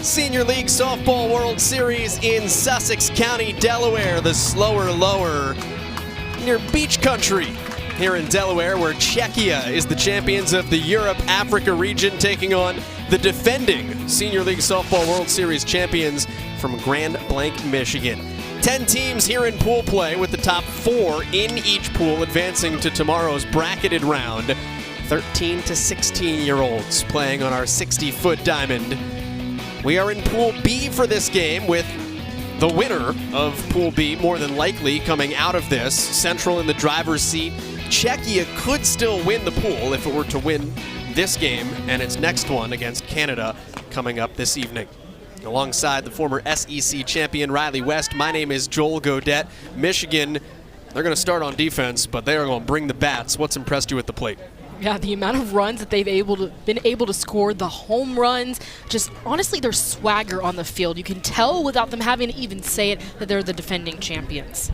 Senior League Softball World Series in Sussex County, Delaware, the slower lower near beach country here in Delaware, where Czechia is the champions of the Europe-Africa region, taking on the defending Senior League Softball World Series champions from Grand Blanc, Michigan. 10 teams here in pool play, with the top 4 in each pool advancing to tomorrow's bracketed round. 13 to 16-year-olds playing on our 60-foot diamond. We are in Pool B for this game, with the winner of Pool B more than likely coming out of this. Central in the driver's seat. Czechia could still win the pool if it were to win this game and its next one against Canada coming up this evening. Alongside the former SEC champion Riley West, my name is Joel Godet. Michigan, they're going to start on defense, but they are going to bring the bats. What's impressed you at the plate? Yeah, the amount of runs that they've been able to score, the home runs, just honestly their swagger on the field. You can tell without them having to even say it that they're the defending champions.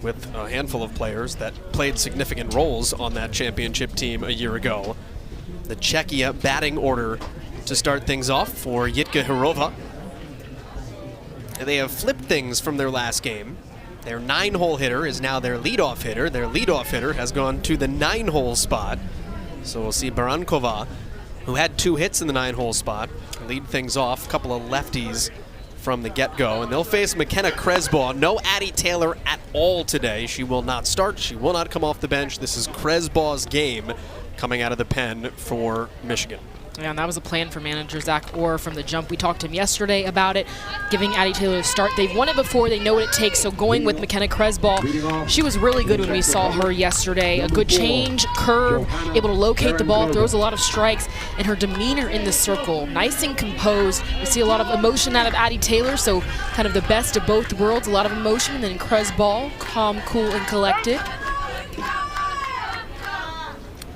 With a handful of players that played significant roles on that championship team a year ago. The Czechia batting order to start things off for Jitka Hirova. And they have flipped things from their last game. Their 9-hole hitter is now their leadoff hitter. Their leadoff hitter has gone to the 9-hole spot. So we'll see Barankova, who had 2 hits in the 9-hole spot, lead things off. A couple of lefties from the get-go. And they'll face McKenna Kresbaugh. No Addie Taylor at all today. She will not start. She will not come off the bench. This is Kresbaugh's game coming out of the pen for Michigan. Yeah, and that was a plan for manager Zach Orr from the jump. We talked to him yesterday about it, giving Addie Taylor a start. They've won it before. They know what it takes. So going with McKenna Kresbaugh, she was really good when we saw her yesterday. A good change, curve, able to locate the ball, throws a lot of strikes, and her demeanor in the circle, nice and composed. We see a lot of emotion out of Addie Taylor, so kind of the best of both worlds, a lot of emotion. And then Kresbaugh, calm, cool, and collected.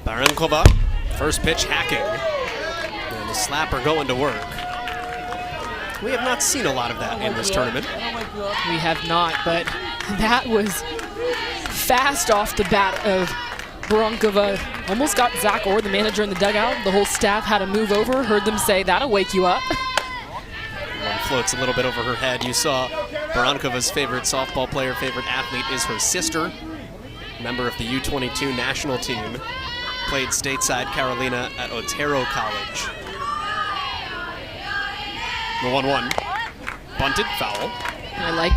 Barankova, first pitch hacking. The slapper going to work. We have not seen a lot of that in this tournament. We have not, but that was fast off the bat of Barankova. Almost got Zach Orr, the manager, in the dugout. The whole staff had to move over, heard them say, "That'll wake you up." One floats a little bit over her head. You saw Barankova's favorite softball player, favorite athlete is her sister, member of the U22 national team. Played stateside Carolina at Otero College. The 1-1, bunted, foul. I like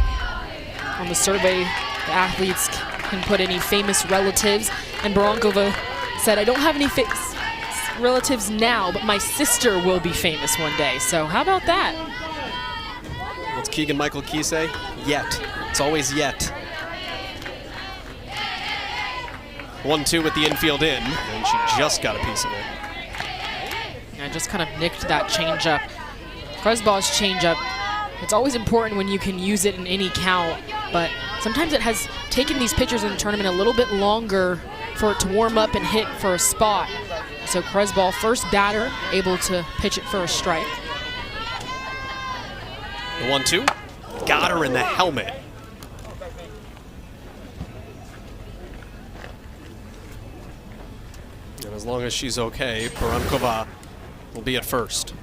on the survey, the athletes can put any famous relatives, and Barankova said, "I don't have any relatives now, but my sister will be famous one day." So how about that? What's Keegan-Michael Key say? Yet. It's always yet. 1-2 with the infield in, and she just got a piece of it. Yeah, just kind of nicked that changeup. Kresbaugh's changeup, it's always important when you can use it in any count, but sometimes it has taken these pitchers in the tournament a little bit longer for it to warm up and hit for a spot. So Kresbaugh, first batter, able to pitch it for a strike. The 1-2, got her in the helmet. And as long as she's okay, Barankova will be at first.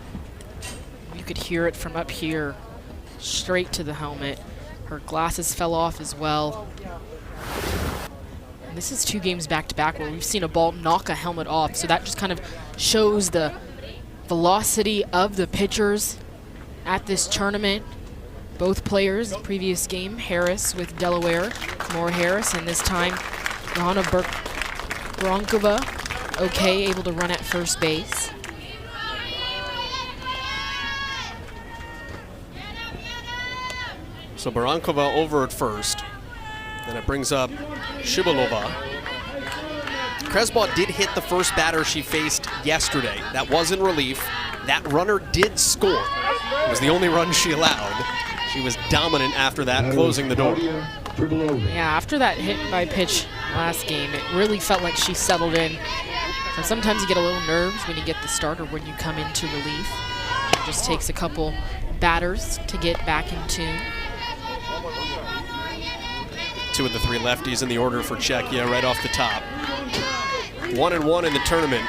You could hear it from up here, straight to the helmet. Her glasses fell off as well. And this is 2 games back-to-back where we've seen a ball knock a helmet off, so that just kind of shows the velocity of the pitchers at this tournament. Both players, previous game, Harris with Delaware, more Harris, and this time Johanna Barankova, okay, able to run at first base. So Barankova over at first. Then it brings up Shibalova. Kresbaugh did hit the first batter she faced yesterday. That was in relief. That runner did score. It was the only run she allowed. She was dominant after that, closing the door. Yeah, after that hit by pitch last game, it really felt like she settled in. So sometimes you get a little nerves when you get the start or when you come into relief. It just takes a couple batters to get back in tune. 2 of the 3 lefties in the order for Czechia right off the top. 1-1 in the tournament.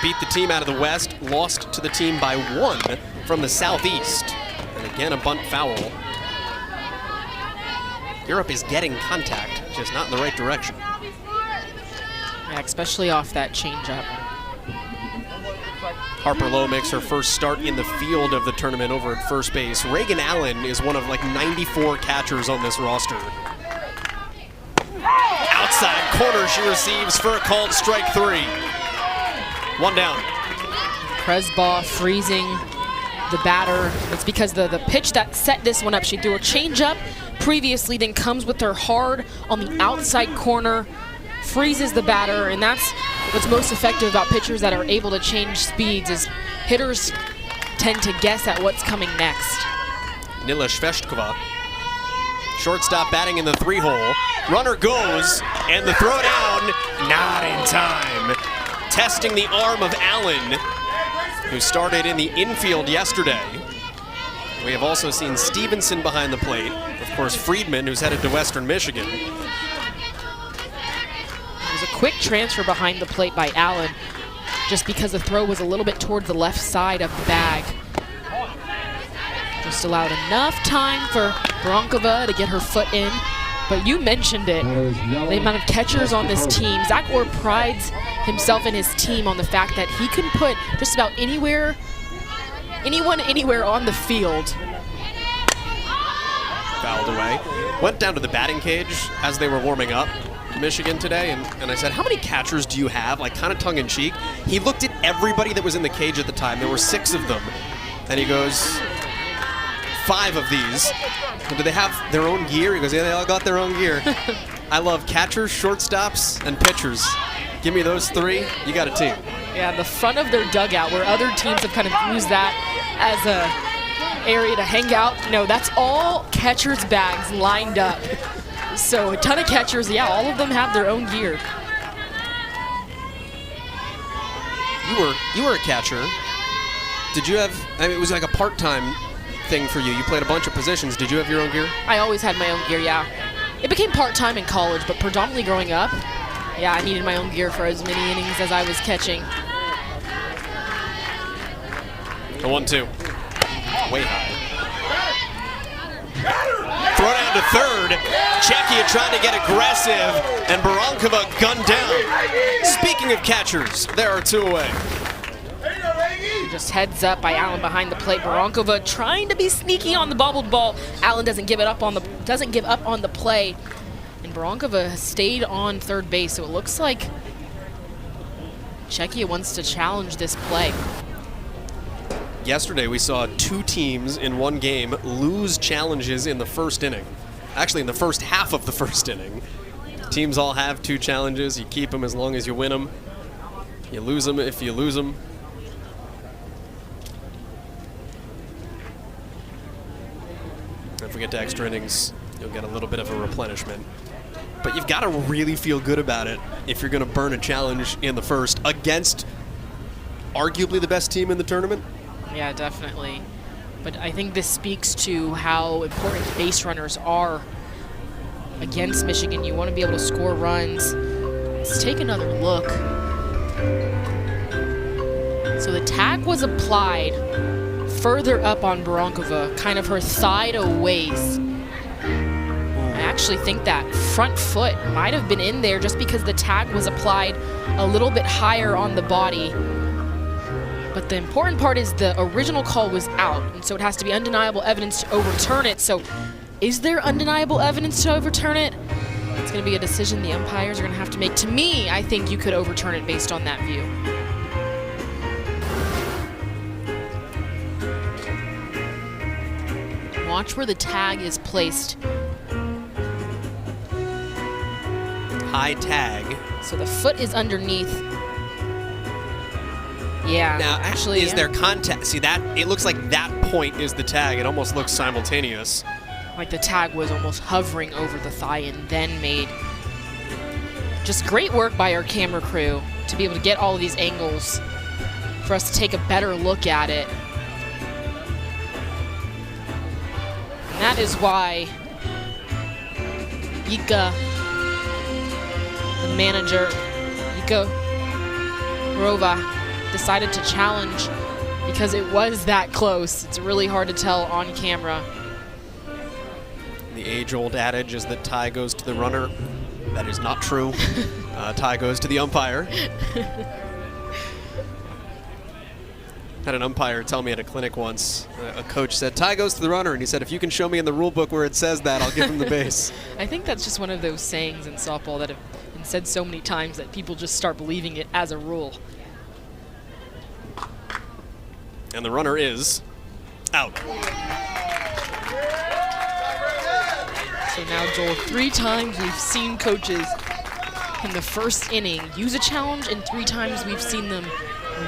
beat the team out of the West, lost to the team by 1 from the Southeast. And again, a bunt foul. Europe is getting contact, just not in the right direction. Yeah, especially off that changeup. Harper Lowe makes her first start in the field of the tournament over at first base. Reagan Allen is one of like 94 catchers on this roster. Outside corner she receives for a called strike 3. 1 down. Kresball freezing the batter. It's because the pitch that set this one up, she threw a changeup previously, then comes with her hard on the outside corner, freezes the batter, and that's what's most effective about pitchers that are able to change speeds is hitters tend to guess at what's coming next. Nila Shveshkova, shortstop batting in the 3-hole. Runner goes, and the throw down, not in time. Testing the arm of Allen, who started in the infield yesterday. We have also seen Stevenson behind the plate. Of course, Friedman, who's headed to Western Michigan. It was a quick transfer behind the plate by Allen, just because the throw was a little bit towards the left side of the bag. Just allowed enough time for Bronkova to get her foot in. But you mentioned it, the amount of catchers on this team. Zach Orr prides himself and his team on the fact that he can put just about anyone anywhere on the field. Fouled away. Went down to the batting cage as they were warming up Michigan today, and I said, how many catchers do you have? Like, kind of tongue-in-cheek. He looked at everybody that was in the cage at the time. There were 6 of them. And he goes, 5 of these. Do they have their own gear? He goes, yeah, they all got their own gear. I love catchers, shortstops, and pitchers. Give me those 3, you got a team. Yeah, the front of their dugout, where other teams have kind of used that as a area to hang out. No, that's all catchers' bags lined up. So a ton of catchers, yeah, all of them have their own gear. You were a catcher. Did you have, I mean, it was like a part-time thing for you. You played a bunch of positions. Did you have your own gear? I always had my own gear, yeah. It became part-time in college, but predominantly growing up, yeah, I needed my own gear for as many innings as I was catching. The 1-2. Way high. Throw down to third. Czechia trying to get aggressive, and Barankova gunned down. Speaking of catchers, there are 2 away. Just heads up by Allen behind the plate. Barankova trying to be sneaky on the bobbled ball. Allen doesn't give up on the play, and Barankova has stayed on third base. So it looks like Czechia wants to challenge this play. Yesterday we saw 2 teams in one game lose challenges in the first inning. Actually, in the first half of the first inning. Teams all have 2 challenges. You keep them as long as you win them. You lose them if you lose them. If we get to extra innings, you'll get a little bit of a replenishment. But you've got to really feel good about it if you're going to burn a challenge in the first against arguably the best team in the tournament. Yeah, definitely. But I think this speaks to how important base runners are against Michigan. You want to be able to score runs. Let's take another look. So the tag was applied further up on Barankova, kind of her thigh to waist. I actually think that front foot might have been in there just because the tag was applied a little bit higher on the body. But the important part is the original call was out, and so it has to be undeniable evidence to overturn it. So is there undeniable evidence to overturn it? It's going to be a decision the umpires are going to have to make. To me, I think you could overturn it based on that view. Watch where the tag is placed. High tag. So the foot is underneath. Yeah, now, actually, is there contact? See that? It looks like that point is the tag. It almost looks simultaneous. Like the tag was almost hovering over the thigh and then made. Just great work by our camera crew to be able to get all of these angles for us to take a better look at it. And that is why Ika, the manager, Ika Rova, decided to challenge because it was that close. It's really hard to tell on camera. The age-old adage is that tie goes to the runner. That is not true. Tie goes to the umpire. Had an umpire tell me at a clinic once, a coach said, tie goes to the runner, and he said, if you can show me in the rule book where it says that, I'll give him the base. I think that's just one of those sayings in softball that have been said so many times that people just start believing it as a rule. And the runner is out. So now, Joel, 3 times we've seen coaches in the first inning use a challenge, and 3 times we've seen them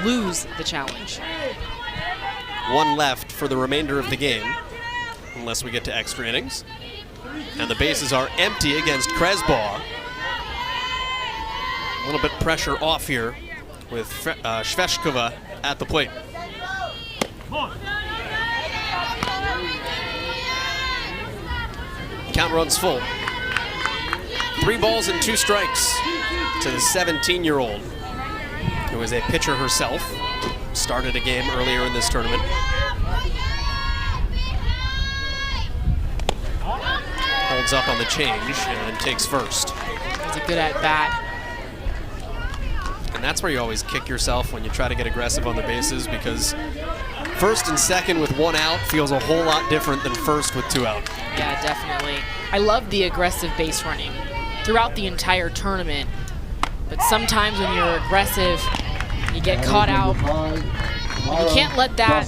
lose the challenge. 1 left for the remainder of the game, unless we get to extra innings. And the bases are empty against Kresbaugh. A little bit pressure off here with Sveshkova at the plate. Count runs full. 3 balls and 2 strikes to the 17-year-old, who is a pitcher herself. Started a game earlier in this tournament. Holds up on the change and takes first. That's a good at-bat. And that's where you always kick yourself when you try to get aggressive on the bases, because first and second with 1 out feels a whole lot different than first with 2 out. Yeah, definitely. I love the aggressive base running throughout the entire tournament, but sometimes when you're aggressive, you get caught out. You can't let that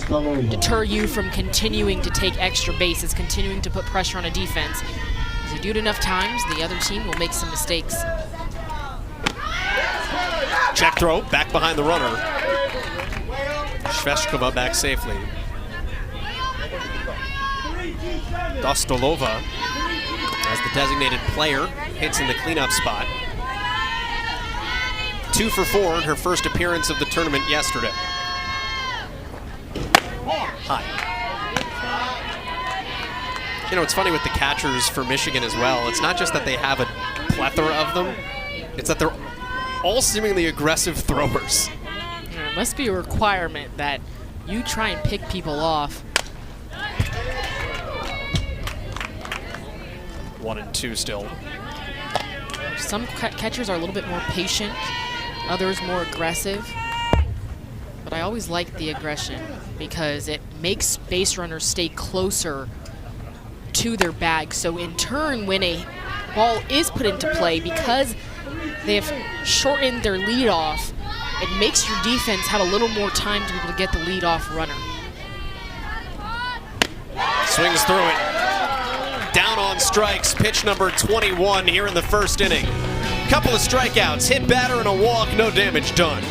deter you from continuing to take extra bases, continuing to put pressure on a defense. If you do it enough times, the other team will make some mistakes. Check throw, back behind the runner. Sveshkova back safely. Dostolova, as the designated player, hits in the cleanup spot. 2 for 4 in her first appearance of the tournament yesterday. High. You know, it's funny with the catchers for Michigan as well. It's not just that they have a plethora of them, it's that they're all seemingly aggressive throwers. Yeah, it must be a requirement that you try and pick people off. 1 and 2 still. Some catchers are a little bit more patient, others more aggressive. But I always like the aggression because it makes base runners stay closer to their bag. So in turn, when a ball is put into play, because they have shortened their leadoff, it makes your defense have a little more time to be able to get the leadoff runner. Swings through it. Down on strikes, pitch number 21 here in the first inning. Couple of strikeouts, hit batter and a walk, no damage done.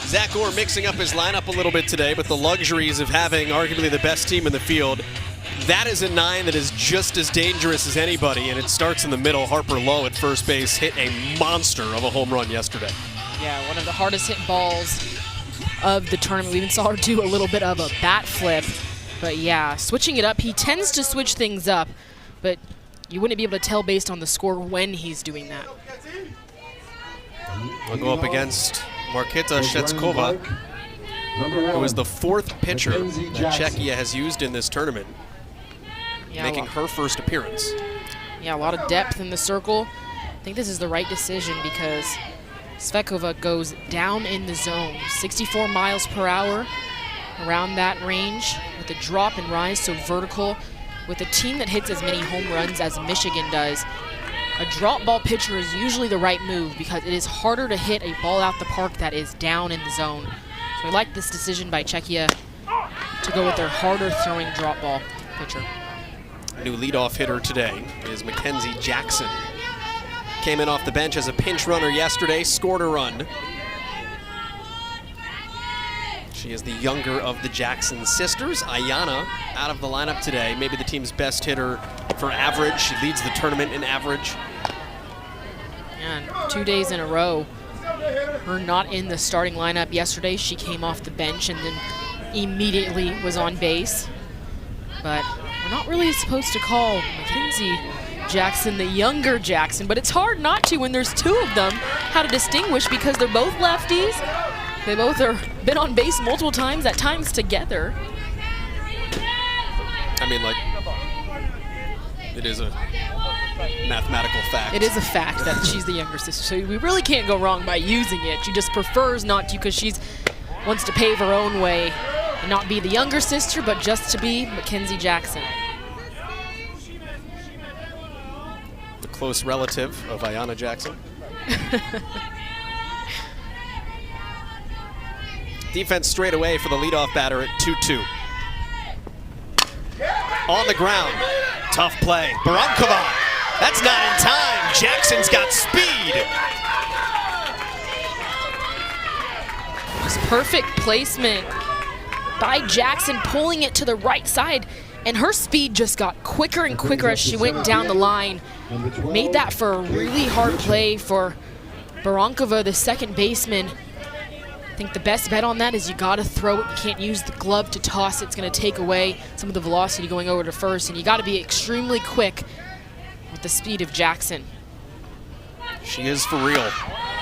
Zach Orr mixing up his lineup a little bit today, but the luxuries of having arguably the best team in the field. That is a 9 that is just as dangerous as anybody, and it starts in the middle. Harper Lowe at first base hit a monster of a home run yesterday. Yeah, one of the hardest hit balls of the tournament. We even saw her do a little bit of a bat flip. But yeah, switching it up. He tends to switch things up, but you wouldn't be able to tell based on the score when he's doing that. We'll go up against Marketa Shetskova, who is the 4th pitcher that Czechia has used in this tournament, Yeah, making her first appearance. Yeah, a lot of depth in the circle. I think this is the right decision because Cvetkova goes down in the zone, 64 miles per hour around that range with a drop and rise, so vertical. With a team that hits as many home runs as Michigan does, a drop ball pitcher is usually the right move because it is harder to hit a ball out the park that is down in the zone. So I like this decision by Czechia to go with their harder throwing drop ball pitcher. New leadoff hitter today is Mackenzie Jackson. Came in off the bench as a pinch runner yesterday, scored a run. She is the younger of the Jackson sisters. Ayanna out of the lineup today, maybe the team's best hitter for average. She leads the tournament in average. And 2 days in a row, her not in the starting lineup. Yesterday she came off the bench and then immediately was on base. But we're not really supposed to call Mackenzie Jackson the younger Jackson, but it's hard not to when there's two of them, how to distinguish because they're both lefties. They both are been on base multiple times, at times together. I mean, like, it is a mathematical fact. It is a fact that she's the younger sister, so we really can't go wrong by using it. She just prefers not to because she wants to pave her own way and not be the younger sister, but just to be Mackenzie Jackson. The close relative of Ayanna Jackson. Defense straight away for the leadoff batter at 2-2. On the ground, tough play. Barankova, that's not in time. Jackson's got speed. Just perfect placement by Jackson, pulling it to the right side, and her speed just got quicker and quicker as she went down the line. Made that for a really hard play for Barankova, the second baseman. I think the best bet on that is you gotta throw it. You can't use the glove to toss it. It's gonna take away some of the velocity going over to first, and you gotta be extremely quick with the speed of Jackson. She is for real.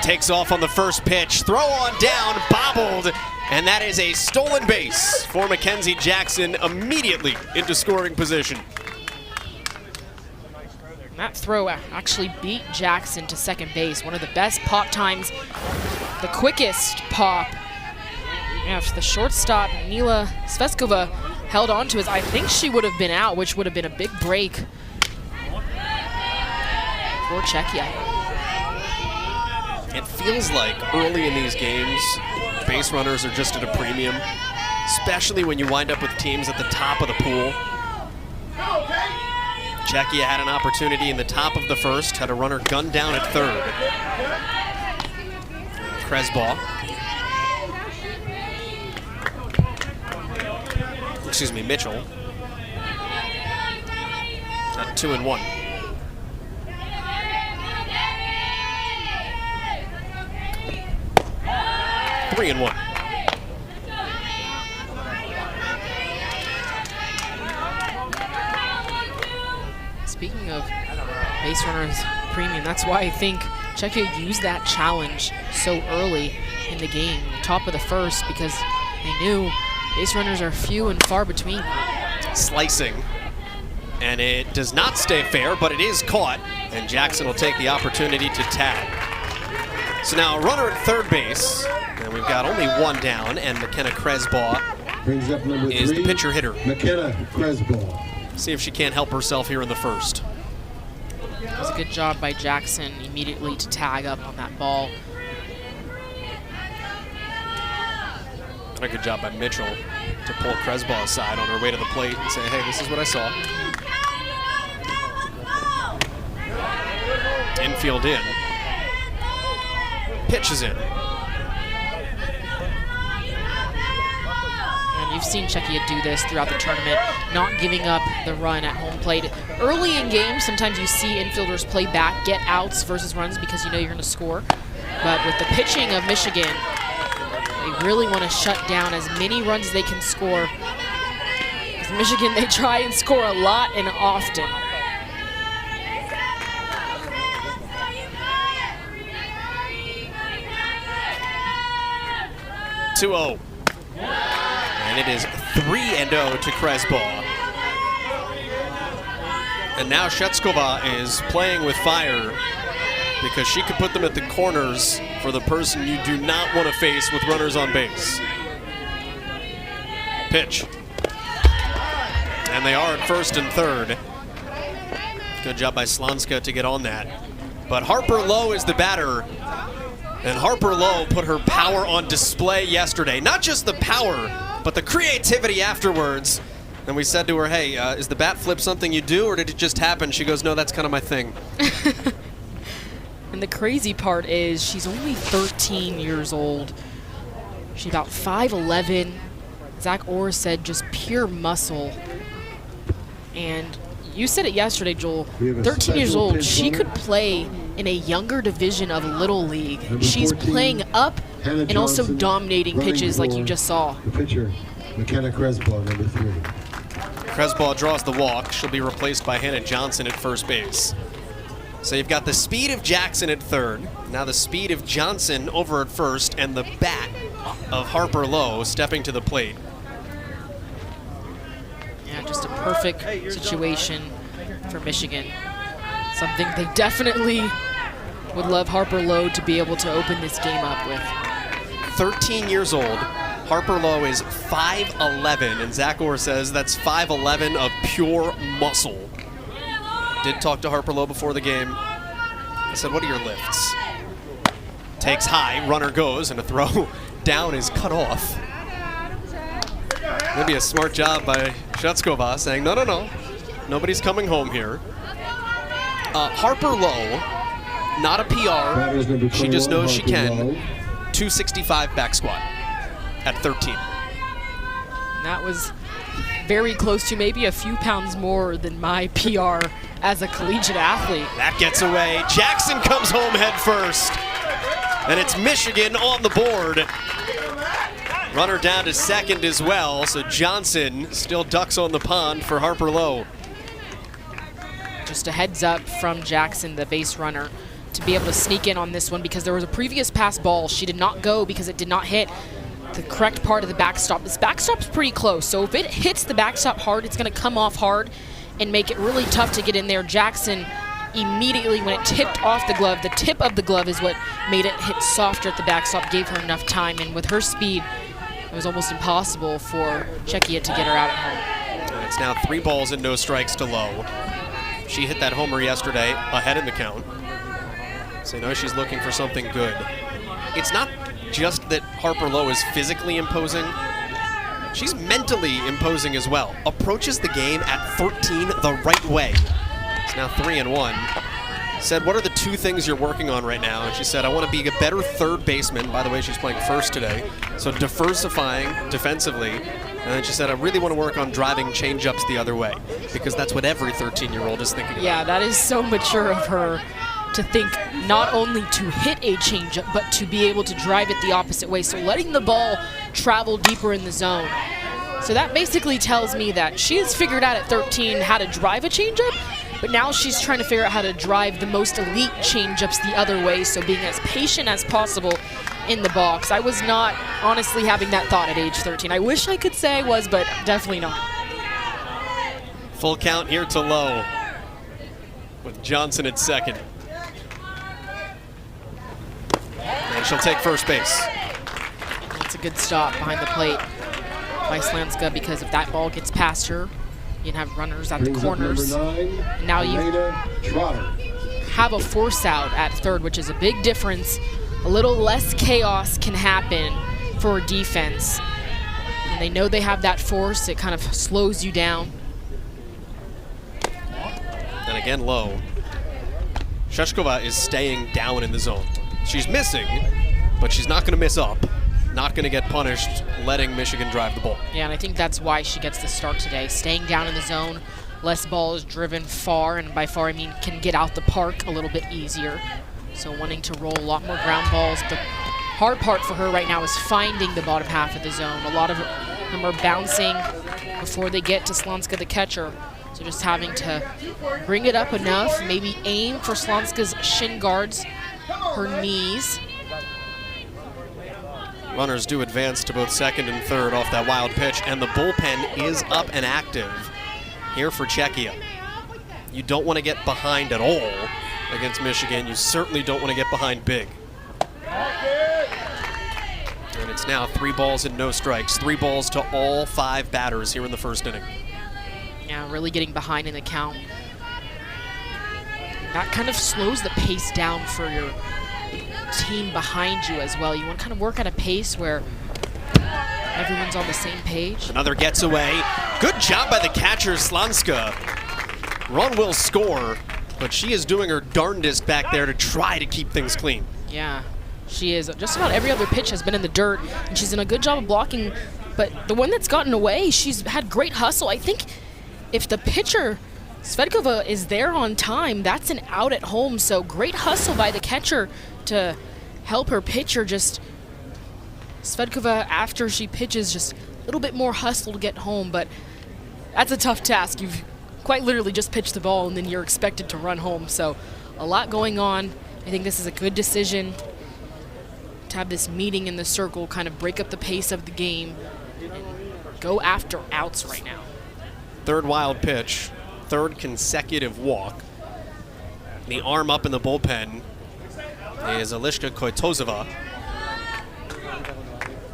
Takes off on the first pitch, throw on down, bobbled, and that is a stolen base for Mackenzie Jackson immediately into scoring position. And that throw actually beat Jackson to second base. One of the best pop times, the quickest pop. Yeah, the shortstop, Nila Cvetkova, held on to it. I think she would have been out, which would have been a big break for Czechia. It feels like early in these games, base runners are just at a premium, especially when you wind up with teams at the top of the pool. Czechia had an opportunity in the top of the first, had a runner gunned down at third. Kresball. Excuse me, Mitchell. At 2-1. Three and 1. Speaking of base runners premium, that's why I think Czechia used that challenge so early in the game, top of the first, because they knew base runners are few and far between. Slicing, and it does not stay fair, but it is caught, and Jackson will take the opportunity to tag. So now a runner at third base, and we've got only one down, and McKenna Kresball brings up number is 3, the pitcher hitter. McKenna Kresball. See if she can't help herself here in the first. It was a good job by Jackson immediately to tag up on that ball. And a good job by Mitchell to pull Kresball aside on her way to the plate and say, hey, this is what I saw. Infield in. Pitch is in. And you've seen Czechia do this throughout the tournament, not giving up the run at home plate. Early in games, sometimes you see infielders play back, get outs versus runs because you know you're going to score. But with the pitching of Michigan, they really want to shut down as many runs as they can score. Because Michigan, they try and score a lot and often. (2-0). And it is 3-0 to Kresball. And now Shetskova is playing with fire because she could put them at the corners for the person you do not want to face with runners on base. Pitch. And they are at first and third. Good job by Slonska to get on that. But Harper Lowe is the batter. And Harper Lowe put her power on display yesterday. Not just the power, but the creativity afterwards. And we said to her, hey, is the bat flip something you do, or did it just happen? She goes, no, that's kind of my thing. And the crazy part is she's only 13 years old. She's about 5'11". Zach Orr said just pure muscle. And you said it yesterday, Joel. 13 years old, she could play in a younger division of Little League. She's 14, playing up Hannah and also Johnson, dominating pitches like you for just saw. The pitcher, McKenna Cresball, number 3. Cresball draws the walk. She'll be replaced by Hannah Johnson at first base. So you've got the speed of Jackson at third, now the speed of Johnson over at first, and the bat of Harper Lowe stepping to the plate. Yeah, just a perfect situation for Michigan. Something they definitely would love Harper Lowe to be able to open this game up with. 13 years old. Harper Lowe is 5'11", and Zach Orr says that's 5'11" of pure muscle. Did talk to Harper Lowe before the game. I said, what are your lifts? Takes high, runner goes, and a throw down is cut off. Maybe a smart job by Shetskova saying, no, nobody's coming home here. Harper Lowe, not a PR, she just knows she can. 265 back squat at 13. That was very close to maybe a few pounds more than my PR as a collegiate athlete. That gets away. Jackson comes home head first. And it's Michigan on the board. Runner down to second as well, so Johnson still ducks on the pond for Harper Lowe. Just a heads up from Jackson, the base runner, to be able to sneak in on this one because there was a previous pass ball. She did not go because it did not hit the correct part of the backstop. This backstop's pretty close, so if it hits the backstop hard, it's going to come off hard and make it really tough to get in there. Jackson immediately, when it tipped off the glove, the tip of the glove is what made it hit softer at the backstop, gave her enough time, and with her speed, it was almost impossible for Czechia to get her out at home. And it's now 3 balls and no strikes to Lowe. She hit that homer yesterday ahead in the count. So now she's looking for something good. It's not just that Harper Lowe is physically imposing. She's mentally imposing as well. Approaches the game at 13 the right way. It's now 3-1. Said, what are the 2 things you're working on right now? And she said, I want to be a better third baseman. By the way, she's playing first today. So diversifying defensively. And then she said, I really want to work on driving changeups the other way. Because that's what every 13-year-old is thinking Yeah, about. that is so mature of her to think not only to hit a changeup, but to be able to drive it the opposite way. So letting the ball travel deeper in the zone. So that basically tells me that she has figured out at 13 how to drive a changeup, but now she's trying to figure out how to drive the most elite changeups the other way, so being as patient as possible in the box. I was not honestly having that thought at age 13. I wish I could say I was, but definitely not. Full count here to Lowe with Johnson at second. And she'll take first base. That's a good stop behind the plate by Slanska, because if that ball gets past her, you can have runners at the corners. And now you have a force out at third, which is a big difference. A little less chaos can happen for defense. And they know they have that force. It kind of slows you down. And again, Lowe. Sheshkova is staying down in the zone. She's missing, but she's not going to miss up. Not going to get punished letting Michigan drive the ball. Yeah, and I think that's why she gets the start today. Staying down in the zone, less balls driven far, and by far I mean can get out the park a little bit easier. So wanting to roll a lot more ground balls. The hard part for her right now is finding the bottom half of the zone. A lot of them are bouncing before they get to Slonska, the catcher. So just having to bring it up enough, maybe aim for Slonska's shin guards, her knees. Runners do advance to both second and third off that wild pitch, and the bullpen is up and active here for Czechia. You don't want to get behind at all against Michigan, you certainly don't want to get behind big. And it's now 3 balls and no strikes. 3 balls to all 5 batters here in the first inning. Yeah, really getting behind in the count. That kind of slows the pace down for your team behind you as well. You want to kind of work at a pace where everyone's on the same page. Another gets away. Good job by the catcher, Slanska. Run will score, but she is doing her darndest back there to try to keep things clean. Yeah, she is. Just about every other pitch has been in the dirt, and she's done a good job of blocking. But the one that's gotten away, she's had great hustle. I think if the pitcher, Svedkova, is there on time, that's an out at home. So great hustle by the catcher to help her pitcher. Just Svedkova, after she pitches, just a little bit more hustle to get home. But that's a tough task. You've quite literally just pitched the ball, and then you're expected to run home. So a lot going on. I think this is a good decision to have this meeting in the circle, kind of break up the pace of the game, and go after outs right now. 3rd wild pitch, 3rd consecutive walk. The arm up in the bullpen is Alishka Koitozova,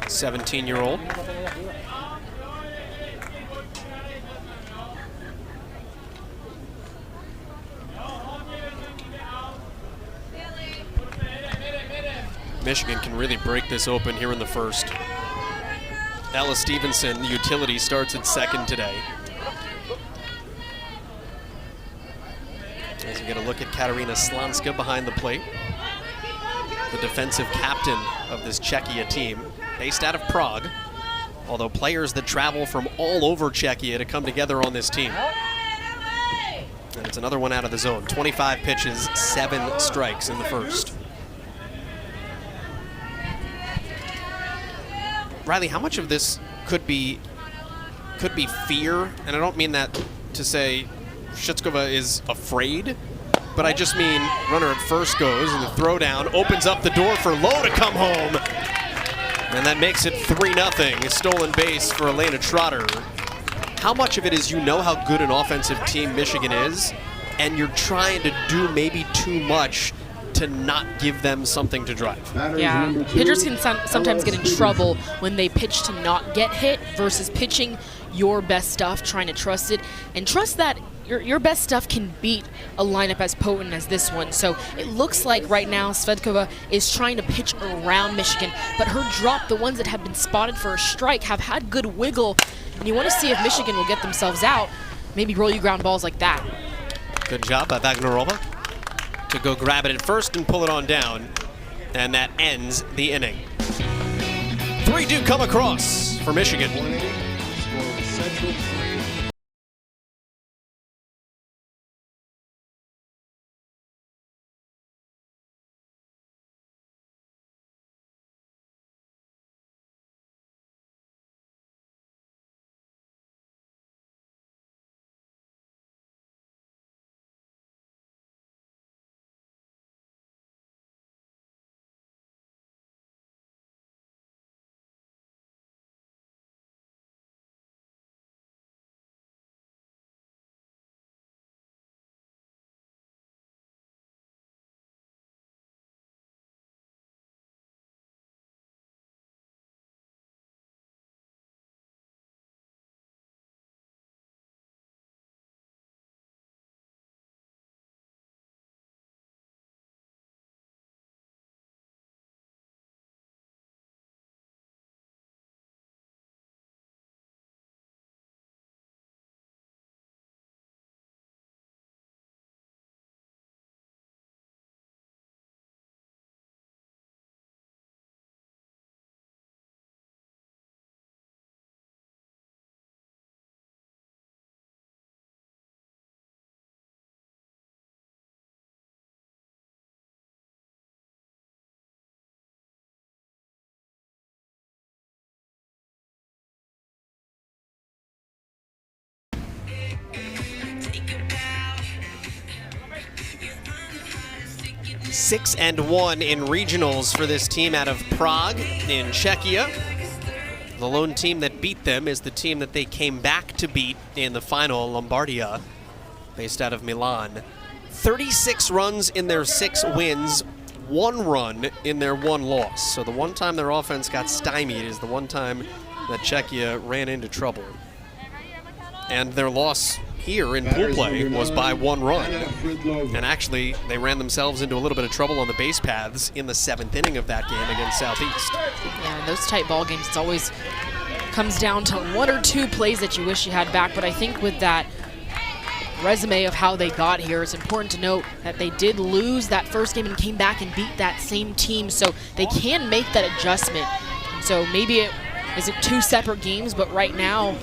17-year-old. Michigan can really break this open here in the first. Ella Stevenson, the utility, starts at 2nd today. As we get a look at Katarina Slanska behind the plate, the defensive captain of this Czechia team, based out of Prague, although players that travel from all over Czechia to come together on this team. And it's another one out of the zone. 25 pitches, 7 strikes in the first. Riley, how much of this could be fear? And I don't mean that to say Shytskova is afraid, but I just mean runner at first goes, and the throw down opens up the door for Lowe to come home. And that makes it 3-0, a stolen base for Elena Trotter. How much of it is you know how good an offensive team Michigan is, and you're trying to do maybe too much to not give them something to drive? Yeah, pitchers can sometimes get in trouble when they pitch to not get hit versus pitching your best stuff, trying to trust it, and trust that your best stuff can beat a lineup as potent as this one. So it looks like right now Svedkova is trying to pitch around Michigan, but her drop, the ones that have been spotted for a strike, have had good wiggle, and you want to see if Michigan will get themselves out, maybe roll you ground balls like that. Good job by Vagnarova to go grab it at first and pull it on down, and that ends the inning. 3 do come across for Michigan. Six and 1 in regionals for this team out of Prague in Czechia. The lone team that beat them is the team that they came back to beat in the final, Lombardia, based out of Milan. 36 runs in their 6 wins, 1 run in their 1 loss. So the one time their offense got stymied is the one time that Czechia ran into trouble. And their loss here in pool play was by 1 run. And actually, they ran themselves into a little bit of trouble on the base paths in the 7th inning of that game against Southeast. Yeah, in those tight ball games, it's always comes down to 1 or 2 plays that you wish you had back. But I think with that resume of how they got here, it's important to note that they did lose that first game and came back and beat that same team. So they can make that adjustment. So maybe it isn't 2 separate games, but right now,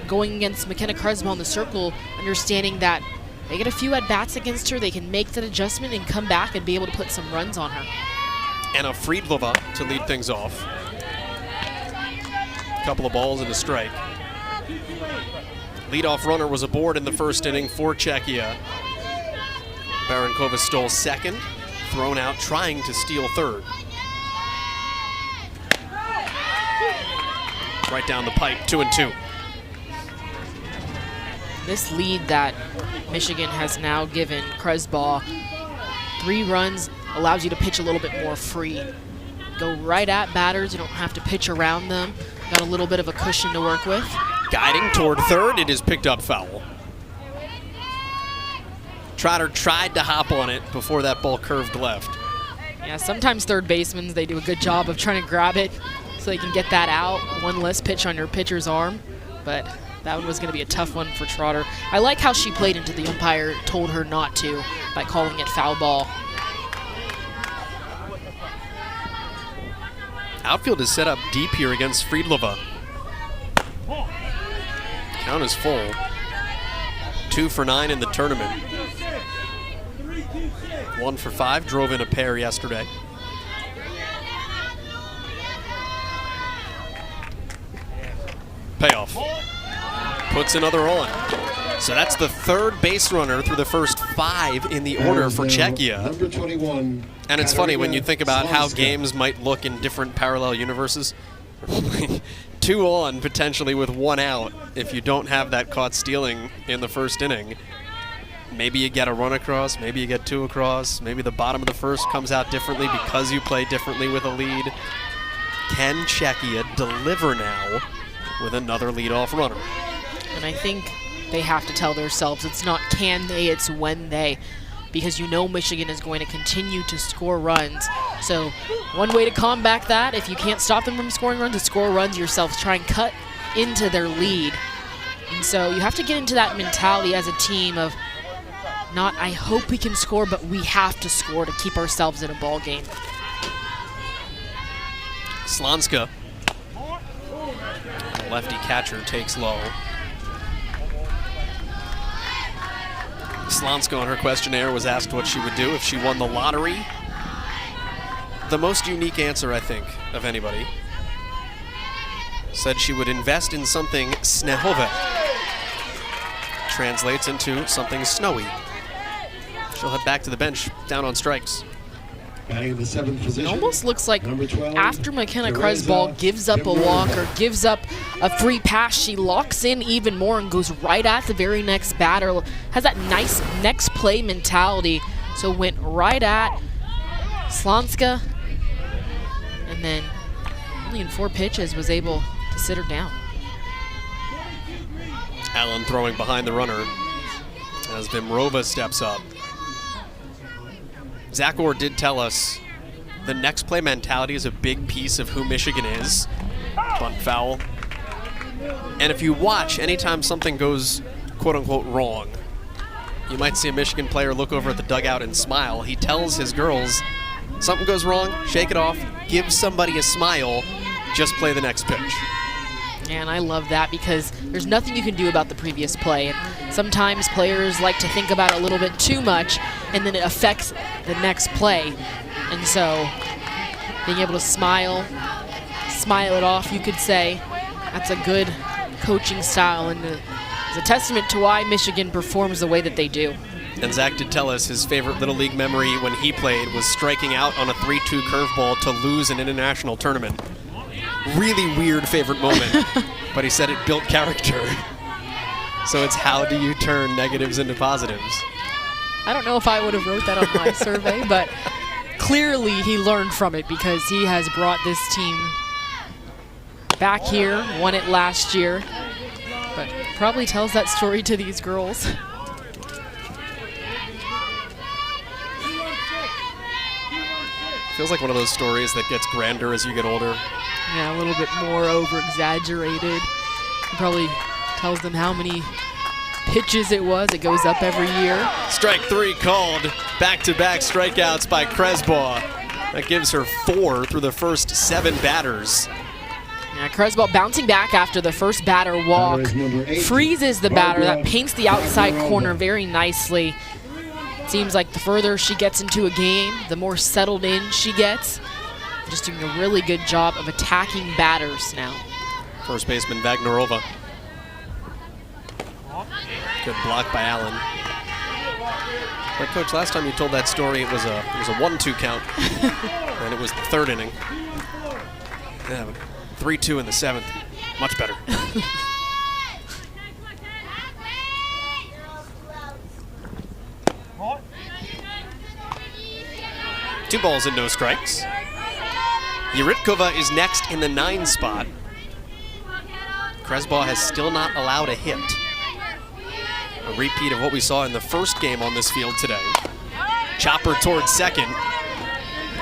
going against McKenna Creswell in the circle, understanding that they get a few at-bats against her, they can make that adjustment and come back and be able to put some runs on her. Anna Friedlova to lead things off. Couple of balls and a strike. Leadoff runner was aboard in the first inning for Czechia. Barankova stole second, thrown out trying to steal third. Right down the pipe, 2-2. This lead that Michigan has now given Cresball, 3 runs, allows you to pitch a little bit more free. Go right at batters, you don't have to pitch around them. Got a little bit of a cushion to work with. Guiding toward third, it is picked up foul. Trotter tried to hop on it before that ball curved left. Yeah, sometimes third basemen, they do a good job of trying to grab it so they can get that out. 1 less pitch on your pitcher's arm, but that one was going to be a tough one for Trotter. I like how she played into the umpire told her not to by calling it foul ball. Outfield is set up deep here against Friedlova. Count is full. 2 for 9 in the tournament. 1 for 5, drove in a pair yesterday. Payoff. Puts another on. So that's the 3rd base runner through the first 5 in the order for Czechia. Number 21. And it's funny when you think about how games might look in different parallel universes. 2 on potentially with 1 out if you don't have that caught stealing in the first inning. Maybe you get a run across, maybe you get 2 across, maybe the bottom of the first comes out differently because you play differently with a lead. Can Czechia deliver now with another leadoff runner? And I think they have to tell themselves it's not can they, it's when they. Because you know Michigan is going to continue to score runs. So one way to combat that, if you can't stop them from scoring runs, is score runs yourself. Try and cut into their lead. And so you have to get into that mentality as a team of not, I hope we can score, but we have to score to keep ourselves in a ball game. Slonska. Lefty catcher takes low. Slonska on her questionnaire was asked what she would do if she won the lottery. The most unique answer, I think, of anybody. Said she would invest in something snehove. Translates into something snowy. She'll head back to the bench, down on strikes. Batting in the 7th position. It almost looks like 12, after McKenna Cresball gives up a walk or gives up a free pass, she locks in even more and goes right at the very next batter. Has that nice next play mentality. So went right at Slonska, and then only in 4 pitches was able to sit her down. Allen throwing behind the runner as Vimrova steps up. Zach Orr did tell us the next play mentality is a big piece of who Michigan is. Bunt foul. And if you watch, anytime something goes quote-unquote wrong, you might see a Michigan player look over at the dugout and smile. He tells his girls, something goes wrong, shake it off, give somebody a smile, just play the next pitch. And I love that because there's nothing you can do about the previous play. And sometimes players like to think about it a little bit too much, and then it affects the next play. And so being able to smile it off, you could say, that's a good coaching style and is a testament to why Michigan performs the way that they do. And Zach did tell us his favorite Little League memory when he played was striking out on a 3-2 curveball to lose an international tournament. Really weird favorite moment, but he said it built character. So it's how do you turn negatives into positives? I don't know if I would have wrote that on my survey, but clearly he learned from it because he has brought this team back here, won it last year, but probably tells that story to these girls. Feels like one of those stories that gets grander as you get older. Yeah, a little bit more over-exaggerated. He probably tells them how many pitches it was. It goes up every year. Strike 3 called. Back-to-back strikeouts by Cresbaugh. That gives her 4 through the first 7 batters. Yeah, Cresbaugh bouncing back after the first batter walk. Freezes the batter. That paints the outside corner very nicely. Seems like the further she gets into a game, the more settled in she gets. Just doing a really good job of attacking batters now. First baseman Vagnarova. Good block by Allen. But Coach, last time you told that story, it was a 1-2 count, and it was the 3rd inning. Yeah, 3-2 in the 7th. Much better. 2 balls and no strikes. Yuritkova is next in the 9 spot. Cresbaugh has still not allowed a hit. A repeat of what we saw in the first game on this field today. Chopper towards second.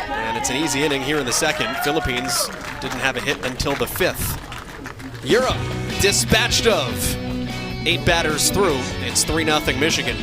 And it's an easy inning here in the 2nd. Philippines didn't have a hit until the 5th. Europe dispatched of. 8 batters through. It's 3-0 Michigan.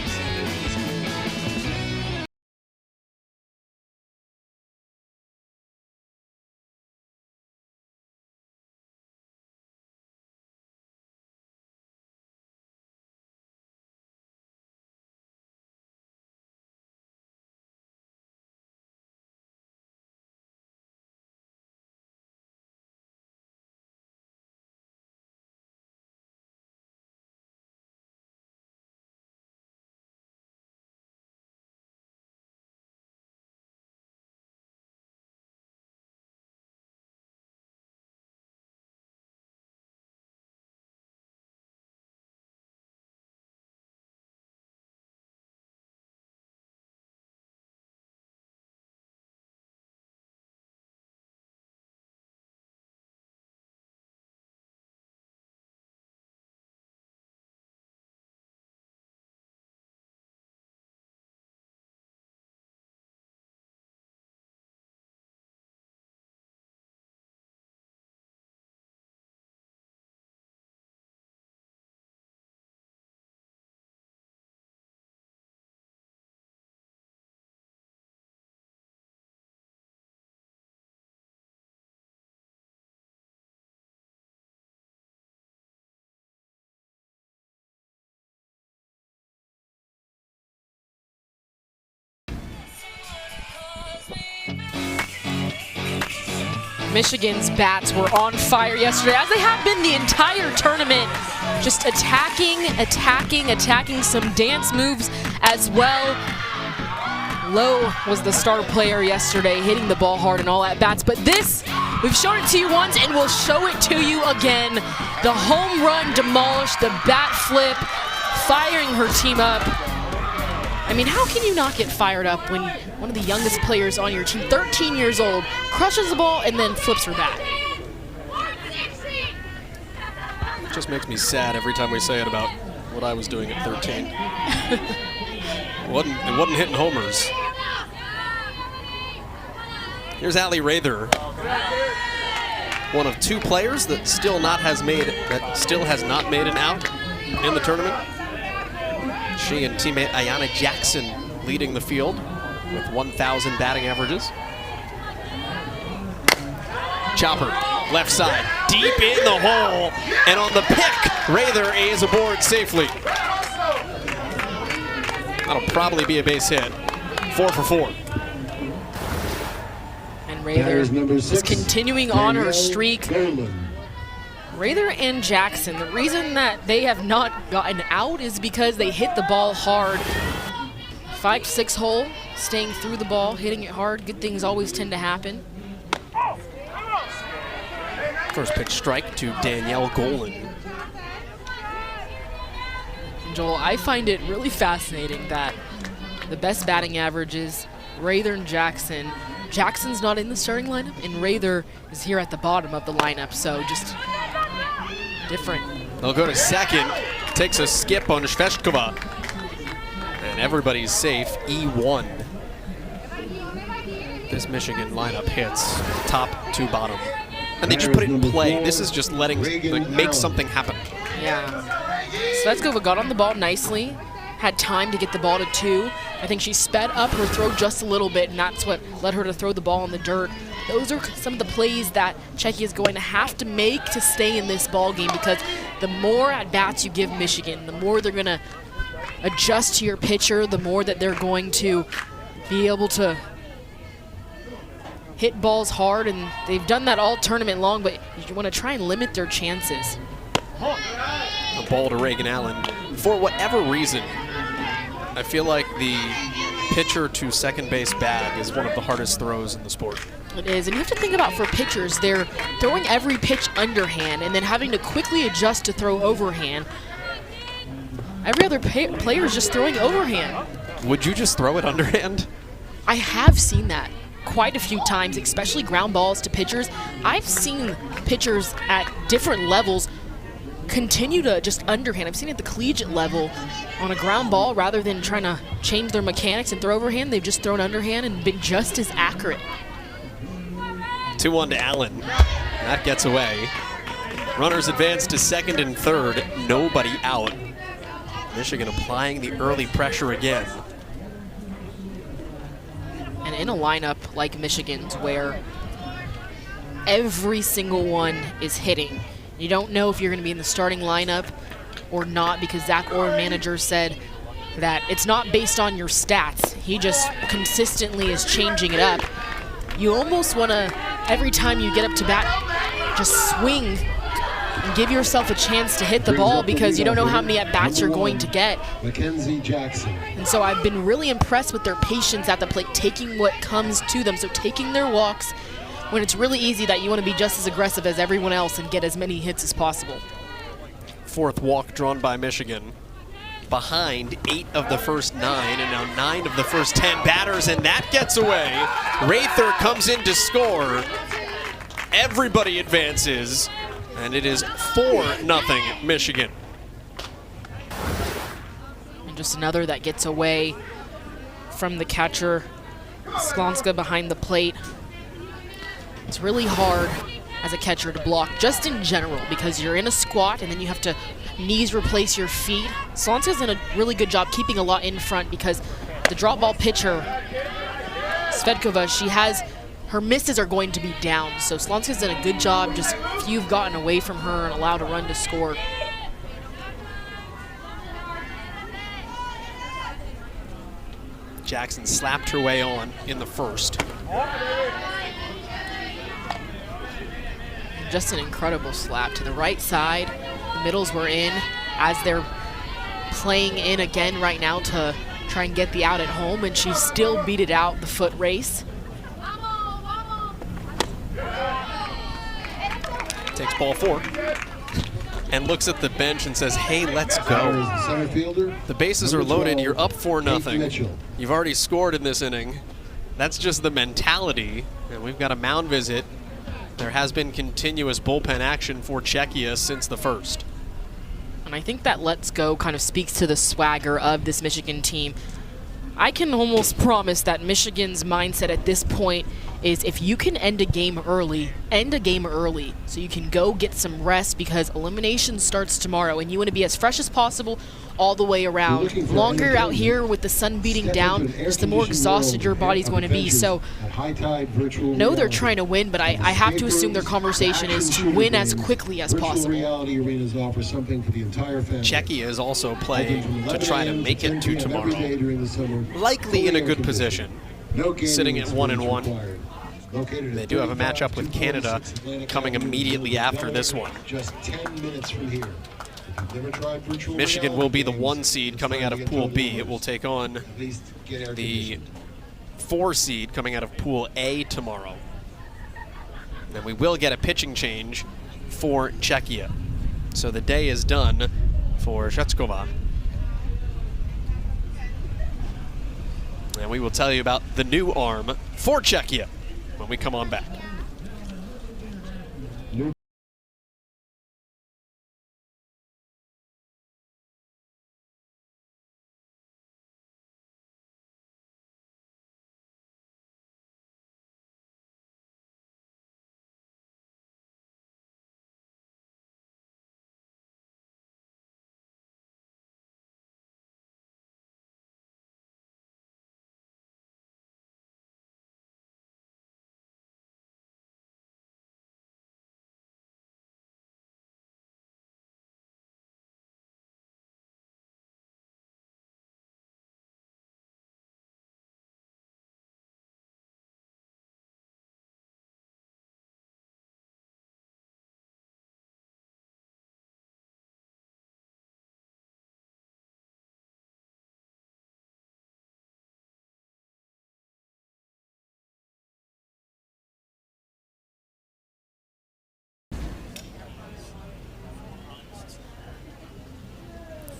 Michigan's bats were on fire yesterday, as they have been the entire tournament. Just attacking some dance moves as well. Lowe was the star player yesterday, hitting the ball hard and all at bats. But this, we've shown it to you once and we'll show it to you again. The home run demolished, the bat flip, firing her team up. I mean, how can you not get fired up when one of the youngest players on your team, 13 years old, crushes the ball and then flips her bat? It just makes me sad every time we say it about what I was doing at 13. It wasn't hitting homers. Here's Allie Rather, one of 2 players that still has not made an out in the tournament. She and teammate Ayanna Jackson leading the field with 1,000 batting averages. Chopper, left side, deep in the hole, and on the pick, Rather is aboard safely. That'll probably be a base hit. 4 for 4. And Rather is continuing on her streak. Rather and Jackson, the reason that they have not gotten out is because they hit the ball hard. 5-6 hole, staying through the ball, hitting it hard. Good things always tend to happen. First pitch strike to Danielle Golan. And Joel, I find it really fascinating that the best batting averages, Rather and Jackson. Jackson's not in the starting lineup, and Rather is here at the bottom of the lineup, so just different. They'll go to second, takes a skip on Shveshkova, and everybody's safe, E1. This Michigan lineup hits top to bottom. And they just put it in play. This is just letting, like, make something happen. Yeah. Svechkova got on the ball nicely, had time to get the ball to 2. I think she sped up her throw just a little bit, and that's what led her to throw the ball in the dirt. Those are some of the plays that Czechia is going to have to make to stay in this ball game, because the more at-bats you give Michigan, the more they're going to adjust to your pitcher, the more that they're going to be able to hit balls hard, and they've done that all tournament long, but you want to try and limit their chances. A ball to Reagan Allen. For whatever reason, I feel like the pitcher to second base bag is one of the hardest throws in the sport. It is, and you have to think about for pitchers, they're throwing every pitch underhand and then having to quickly adjust to throw overhand. Every other player is just throwing overhand. Would you just throw it underhand? I have seen that quite a few times, especially ground balls to pitchers. I've seen pitchers at different levels continue to just underhand. I've seen it at the collegiate level on a ground ball, rather than trying to change their mechanics and throw overhand, they've just thrown underhand and been just as accurate. 2-1 to Allen. That gets away. Runners advance to second and third. Nobody out. Michigan applying the early pressure again. And in a lineup like Michigan's, where every single one is hitting, you don't know if you're going to be in the starting lineup or not, because Zach Orr, manager, said that it's not based on your stats. He just consistently is changing it up. You almost want to, every time you get up to bat, just swing and give yourself a chance to hit the ball, because you don't know how many at-bats you're going to get. Mackenzie Jackson. And so I've been really impressed with their patience at the plate, taking what comes to them, so taking their walks when it's really easy that you want to be just as aggressive as everyone else and get as many hits as possible. Fourth walk drawn by Michigan. Behind 8 of the first 9, and now 9 of the first 10 batters, and that gets away. Rather comes in to score. Everybody advances, and it is 4-0 Michigan. And just another that gets away from the catcher. Sklonska behind the plate. It's really hard as a catcher to block, just in general, because you're in a squat and then you have to knees replace your feet. Sklonska's done a really good job keeping a lot in front, because the drop ball pitcher, Svedkova, she has, her misses are going to be down. So Sklonska's done a good job, just if you've gotten away from her and allowed a run to score. Jackson slapped her way on in the first. Just an incredible slap to the right side. The middles were in, as they're playing in again right now to try and get the out at home, and she still beat it out the foot race. Takes ball 4 and looks at the bench and says, hey, let's go. The bases are loaded, you're up 4-0. You've already scored in this inning. That's just the mentality, and we've got a mound visit. There has been continuous bullpen action for Czechia since the first. And I think that let's go kind of speaks to the swagger of this Michigan team. I can almost promise that Michigan's mindset at this point is, if you can end a game early, so you can go get some rest, because elimination starts tomorrow and you want to be as fresh as possible all the way around. The longer you're out here with the sun beating down, just the more exhausted your body's going to be. So no, they're trying to win, but I have to assume their conversation is to win as quickly as possible. Czechia is also playing to try to make it to tomorrow. Likely in a good position, sitting at 1-1. They do have a matchup with Canada coming immediately after this one. Michigan will be the 1 seed coming out of Pool B. It will take on the 4 seed coming out of Pool A tomorrow. And we will get a pitching change for Czechia. So the day is done for Shveshkova. And we will tell you about the new arm for Czechia when we come on back.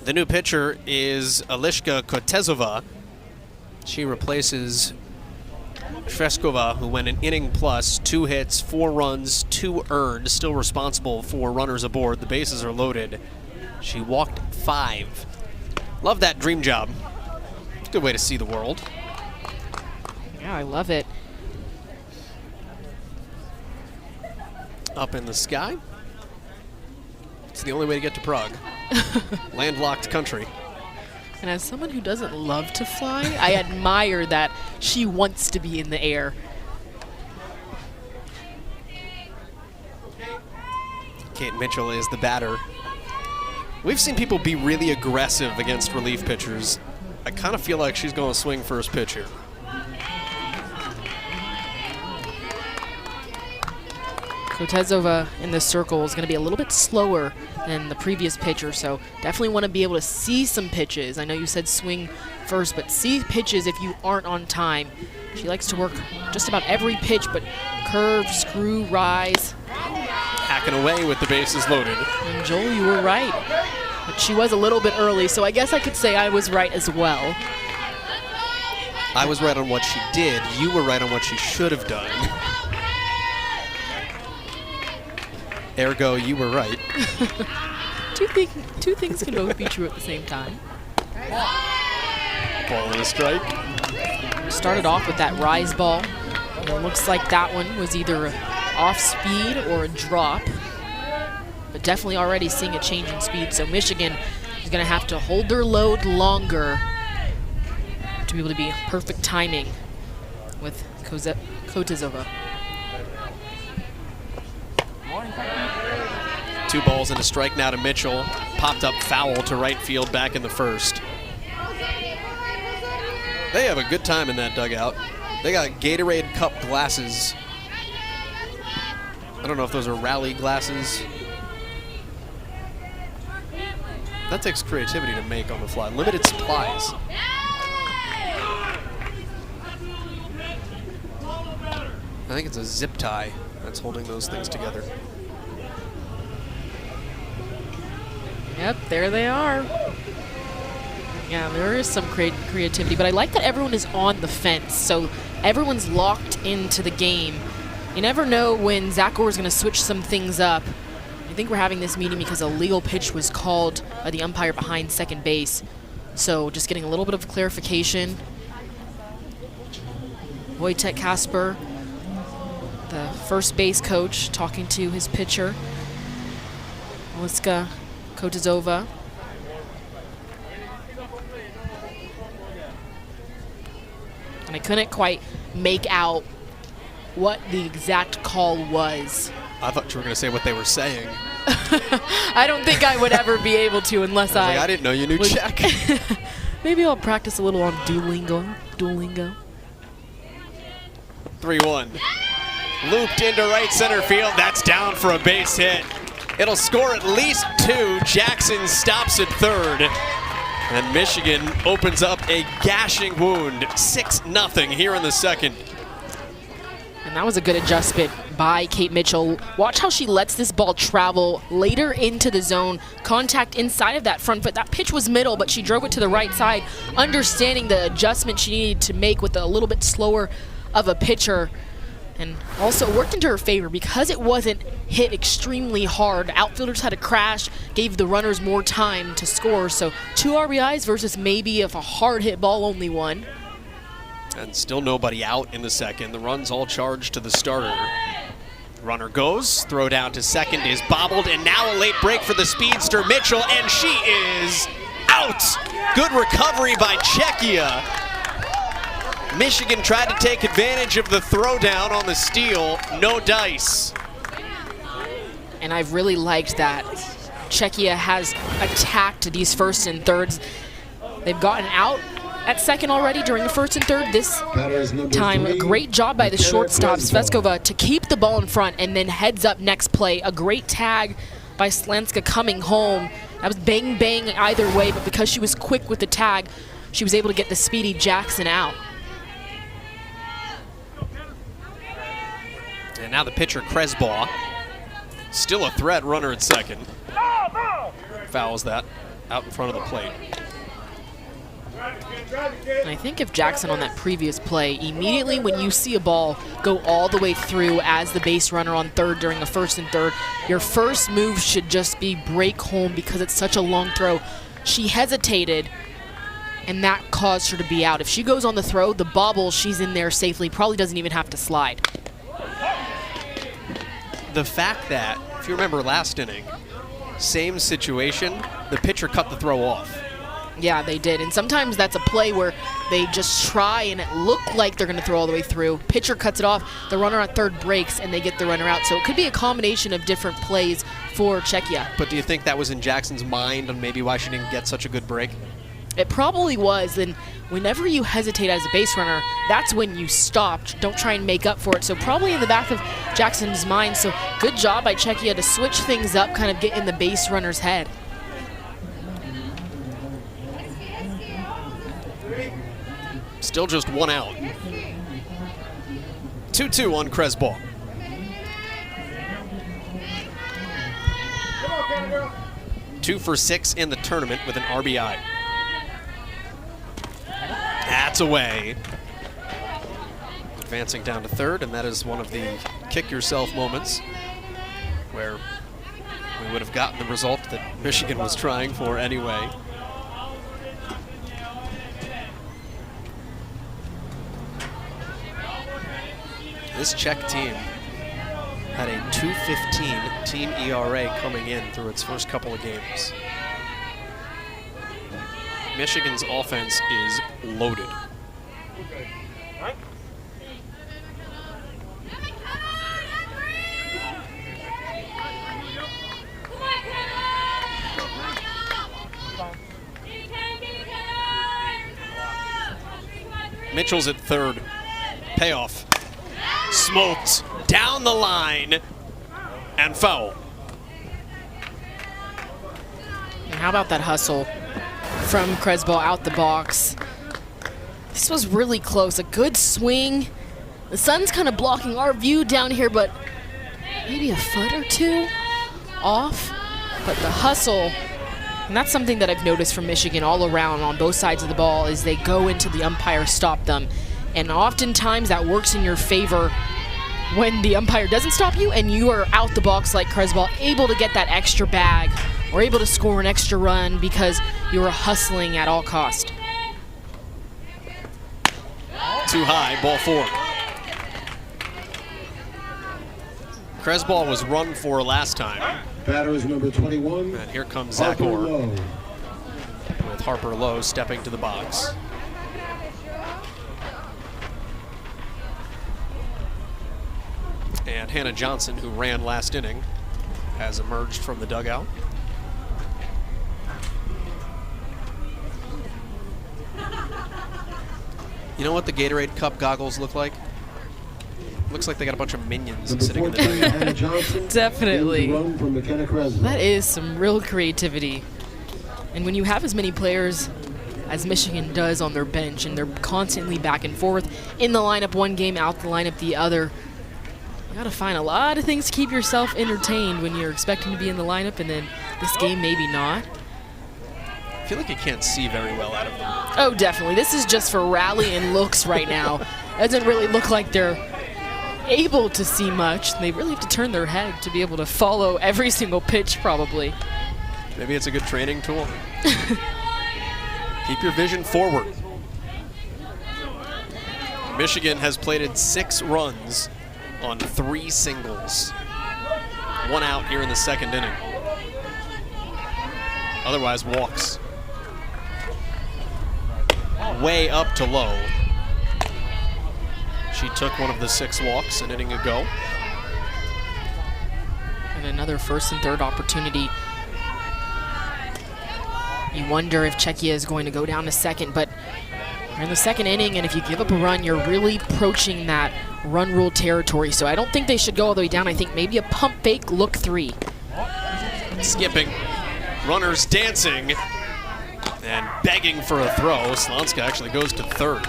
The new pitcher is Eliška Kotezova. She replaces Šveskova, who went an inning plus, 2 hits, 4 runs, 2 earned, still responsible for runners aboard. The bases are loaded. She walked 5. Love that dream job. Good way to see the world. Yeah, I love it. Up in the sky. It's the only way to get to Prague. Landlocked country. And as someone who doesn't love to fly, I admire that she wants to be in the air. Kate Mitchell is the batter. We've seen people be really aggressive against relief pitchers. I kind of feel like she's going to swing first pitch here. Kotezova in the circle is going to be a little bit slower than the previous pitcher, so definitely want to be able to see some pitches. I know you said swing first, but see pitches if you aren't on time. She likes to work just about every pitch, but curve, screw, rise. Hacking away with the bases loaded. And Joel, you were right. But she was a little bit early, so I guess I could say I was right as well. I was right on what she did. You were right on what she should have done. Ergo, you were right. Two things can both be true at the same time. Ball and a strike. Started off with that rise ball. And it looks like that one was either off speed or a drop. But definitely already seeing a change in speed. So Michigan is going to have to hold their load longer to be able to be perfect timing with Kotezova. 2 balls and a strike now to Mitchell. Popped up foul to right field back in the first. They have a good time in that dugout. They got Gatorade Cup glasses. I don't know if those are rally glasses. That takes creativity to make on the fly. Limited supplies. I think it's a zip tie that's holding those things together. Yep, there they are. Yeah, there is some creativity, but I like that everyone is on the fence, so everyone's locked into the game. You never know when Zach Orr is going to switch some things up. I think we're having this meeting because a legal pitch was called by the umpire behind second base. So just getting a little bit of clarification. Wojtek Kasper, the first base coach, talking to his pitcher, Eliška Kotezova. And I couldn't quite make out what the exact call was. I thought you were going to say what they were saying. I don't think I would ever be able to unless I didn't know you knew Czech. Maybe I'll practice a little on Duolingo. 3-1. Looped into right center field. That's down for a base hit. It'll score at least 2. Jackson stops at third. And Michigan opens up a gashing wound. 6-0 here in the second. And That was a good adjustment by Kate Mitchell. Watch how she lets this ball travel later into the zone. Contact inside of that front foot. That pitch was middle, but she drove it to the right side, understanding the adjustment she needed to make with a little bit slower of a pitcher. And also worked into her favor because it wasn't hit extremely hard. Outfielders had a crash, gave the runners more time to score. So 2 RBIs versus maybe if a hard hit ball only one. And still nobody out in the second. The run's all charged to the starter. Runner goes, throw down to second is bobbled, and now a late break for the speedster Mitchell, and she is out. Good recovery by Czechia. Michigan tried to take advantage of the throwdown on the steal, no dice. And I've really liked that Czechia has attacked these first and thirds. They've gotten out at second already during the first and third. This time, a great job by the shortstop, Sveskova, to keep the ball in front and then heads up next play. A great tag by Slanska coming home. That was bang, bang either way, but because she was quick with the tag, she was able to get the speedy Jackson out. And now the pitcher, Kresbaugh, still a threat, runner at second. Fouls that out in front of the plate. And I think if Jackson on that previous play, immediately when you see a ball go all the way through as the base runner on third during the first and third, your first move should just be break home because it's such a long throw. She hesitated, and that caused her to be out. If she goes on the throw, the bobble, she's in there safely, probably doesn't even have to slide. The fact that, if you remember last inning, same situation, the pitcher cut the throw off. Yeah, they did. And sometimes that's a play where they just try and it looked like they're going to throw all the way through. Pitcher cuts it off, the runner on third breaks, and they get the runner out. So it could be a combination of different plays for Czechia. But do you think that was in Jackson's mind on maybe why she didn't get such a good break? It probably was. And whenever you hesitate as a base runner, that's when you stop. Don't try and make up for it. So probably in the back of Jackson's mind. So good job by Czechia to switch things up, kind of get in the base runner's head. Still just one out. 2-2 on Kresbaugh. Two for 6 in the tournament with an RBI. That's away. Advancing down to third, and that is one of the kick yourself moments where we would have gotten the result that Michigan was trying for anyway. This Czech team had a 2.15 team ERA coming in through its first couple of games. Michigan's offense is loaded. Mitchell's at third. Payoff. Smoked down the line and foul. And how about that hustle from Kresbaugh out the box? This was really close. A good swing. The sun's kind of blocking our view down here, but maybe a foot or two off. But the hustle, and that's something that I've noticed from Michigan all around on both sides of the ball, is they go into the umpire, stop them. And oftentimes that works in your favor when the umpire doesn't stop you and you are out the box like Kresbaugh, able to get that extra bag or able to score an extra run because you were hustling at all cost. Too high, ball 4. Kresbaugh was run for last time. Batter is number 21. And here comes Zach Harper Orr Lowe. with Harper Lowe stepping to the box. And Hannah Johnson, who ran last inning, has emerged from the dugout. You know what the Gatorade Cup goggles look like? Looks like they got a bunch of minions Number sitting in the 14, dugout. Hannah Johnson. Definitely. Run from McKenna Kresbaugh. That is some real creativity. And when you have as many players as Michigan does on their bench and they're constantly back and forth in the lineup one game, out the lineup the other, gotta find a lot of things to keep yourself entertained when you're expecting to be in the lineup, and then this game maybe not. I feel like you can't see very well out of them. Oh, definitely. This is just for rallying looks right now. It doesn't really look like they're able to see much. They really have to turn their head to be able to follow every single pitch, probably. Maybe it's a good training tool. Keep your vision forward. Michigan has plated 6 runs on 3 singles. 1 out here in the second inning. Otherwise, walks. Way up to low. She took one of the 6 walks an inning ago. And another first and third opportunity. You wonder if Czechia is going to go down to second, but you're in the second inning, and if you give up a run, you're really approaching that run rule territory. So I don't think they should go all the way down. I think maybe a pump fake, look 3. Skipping. Runners dancing and begging for a throw. Slonska actually goes to third.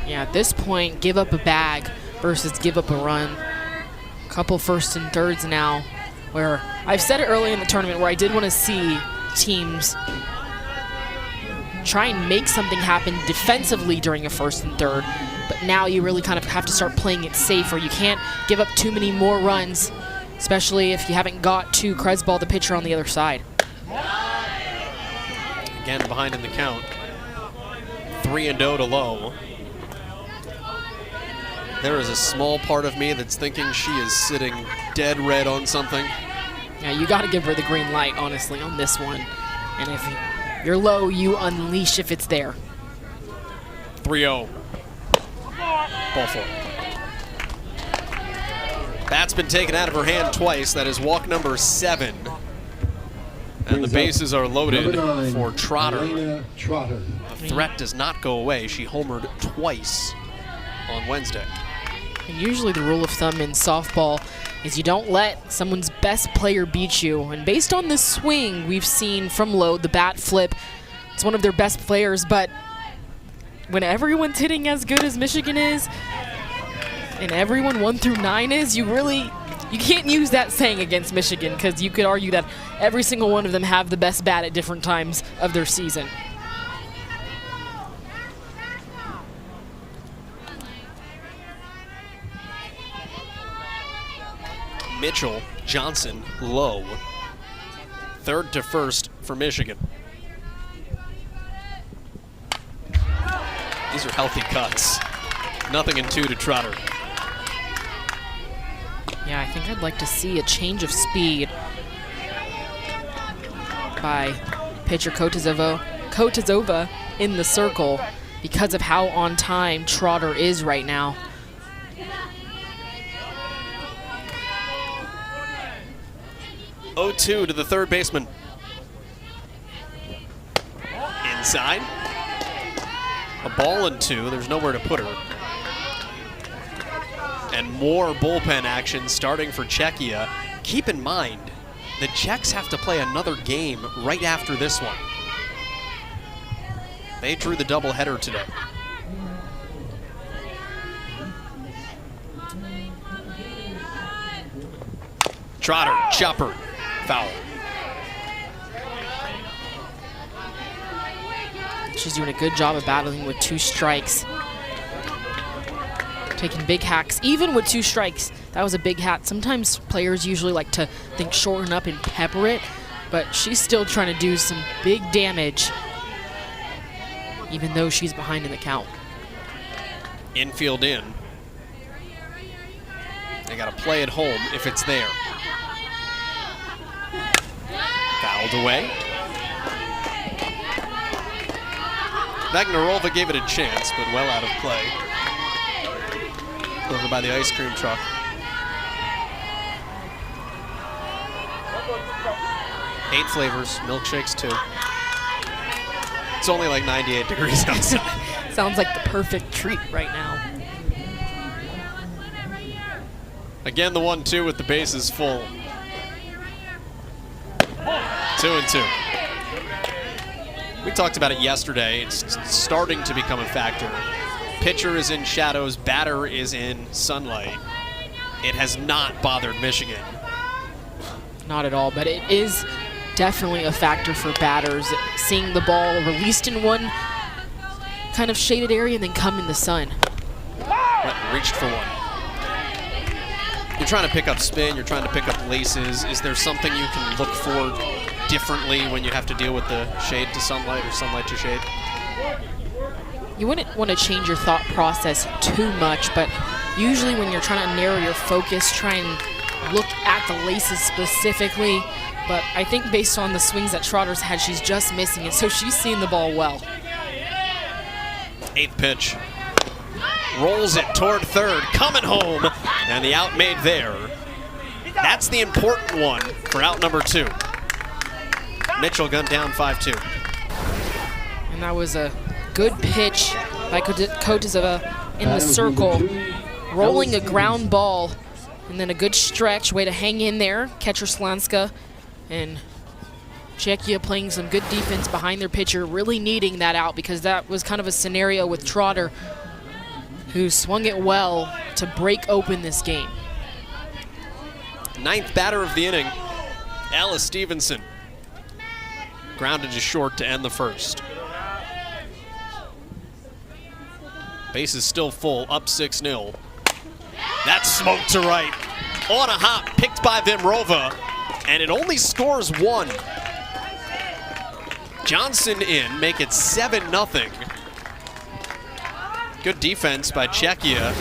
Yeah, at this point, give up a bag versus give up a run. Couple first and thirds now, where I've said it early in the tournament where I did want to see teams try and make something happen defensively during a first and third, but now you really kind of have to start playing it safe, or you can't give up too many more runs, especially if you haven't got to Kresball, the pitcher, on the other side. Again, behind in the count. 3-0 to low. There is a small part of me that's thinking she is sitting dead red on something. Yeah, you got to give her the green light, honestly, on this one. And if you're low, you unleash if it's there. 3-0. Ball 4. Bat's been taken out of her hand twice. That is walk number 7. And the bases are loaded for Trotter. The threat does not go away. She homered twice on Wednesday. And usually the rule of thumb in softball is you don't let someone's best player beat you. And based on this swing we've seen from low, the bat flip, it's one of their best players. But when everyone's hitting as good as Michigan is, and everyone 1 through 9 is, you can't use that saying against Michigan, because you could argue that every single one of them have the best bat at different times of their season. Mitchell, Johnson, low. Third to first for Michigan. These are healthy cuts. 0-2 to Trotter. Yeah, I think I'd like to see a change of speed by pitcher Kotazova in the circle because of how on time Trotter is right now. To the third baseman. Inside. A ball and 2. There's nowhere to put her. And more bullpen action starting for Czechia. Keep in mind, the Czechs have to play another game right after this one. They drew the doubleheader today. Trotter, chopper. Foul. She's doing a good job of battling with 2 strikes. Taking big hacks, even with 2 strikes. That was a big hat. Sometimes players usually like to think shorten up and pepper it, but she's still trying to do some big damage, even though she's behind in the count. Infield in. They got to play it home if it's there. Fouled away. Vagnarova gave it a chance, but well out of play. Over by the ice cream truck. Eight flavors, milkshakes too. It's only like 98 degrees outside. Sounds like the perfect treat right now. Again, the 1-2 with the bases full. 2-2. We talked about it yesterday. It's starting to become a factor. Pitcher is in shadows, batter is in sunlight. It has not bothered Michigan. Not at all, but it is definitely a factor for batters. Seeing the ball released in one kind of shaded area and then come in the sun. Reached for one. You're trying to pick up spin, you're trying to pick up laces. Is there something you can look for differently when you have to deal with the shade to sunlight or sunlight to shade? You wouldn't want to change your thought process too much, but usually when you're trying to narrow your focus, try and look at the laces specifically. But I think based on the swings that Trotter's had, she's just missing it, so she's seeing the ball well. 8th pitch. Rolls it toward third, coming home, and the out made there. That's the important one for out number 2. Mitchell gunned down 5-2. And that was a good pitch by Kotizova in the circle, rolling a ground ball, and then a good stretch, way to hang in there. Catcher Slanska and Czechia playing some good defense behind their pitcher, really needing that out because that was kind of a scenario with Trotter, who swung it well to break open this game. 9th batter of the inning, Ella Stevenson. Grounded to short to end the first. Base is still full, up 6-0. That's smoked to right. On a hop, picked by Vimrova, and it only scores 1. Johnson in, make it 7-0. Good defense by Czechia.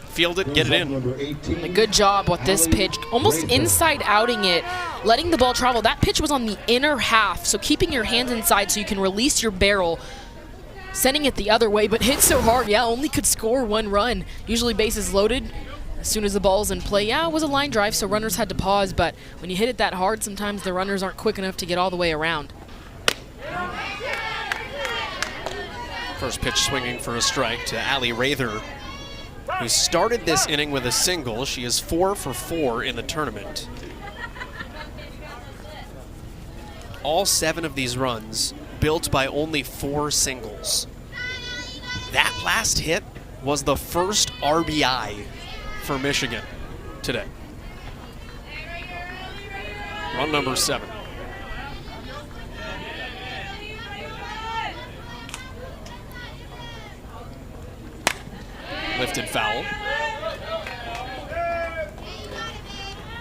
Field it, get it in. A good job with this pitch, almost inside outing it, letting the ball travel. That pitch was on the inner half, so keeping your hands inside so you can release your barrel, sending it the other way, but hit so hard, yeah, only could score 1 run. Usually bases loaded. As soon as the ball's in play, yeah, it was a line drive, so runners had to pause, but when you hit it that hard, sometimes the runners aren't quick enough to get all the way around. First pitch swinging for a strike to Allie Rather, who started this inning with a single. She is 4 for 4 in the tournament. All 7 of these runs built by only 4 singles. That last hit was the first RBI for Michigan today. Run number 7. Lifted foul.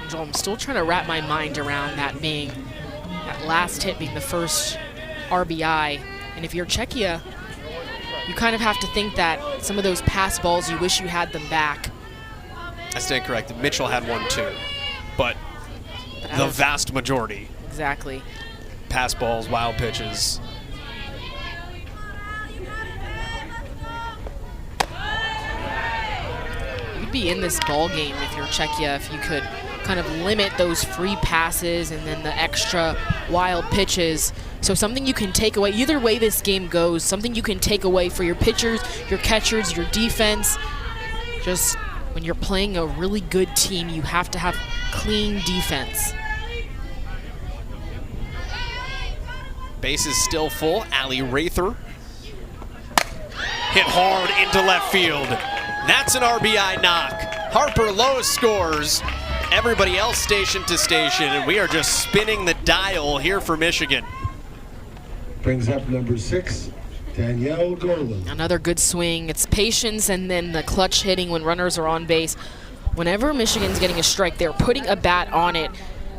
Joel, I'm still trying to wrap my mind around that last hit being the first RBI. And if you're Czechia, you kind of have to think that some of those pass balls, you wish you had them back. I stand corrected. Mitchell had one too, but the vast majority. Exactly. Pass balls, wild pitches. You'd be in this ball game if you're Czechia if you could kind of limit those free passes and then the extra wild pitches. So something you can take away, either way this game goes, something you can take away for your pitchers, your catchers, your defense. Just when you're playing a really good team, you have to have clean defense. Base is still full. Allie Rather hit hard into left field. That's an RBI knock. Harper Lowe scores. Everybody else station to station, and we are just spinning the dial here for Michigan. Brings up number 6, Danielle Gorlin. Another good swing. It's patience and then the clutch hitting when runners are on base. Whenever Michigan's getting a strike, they're putting a bat on it.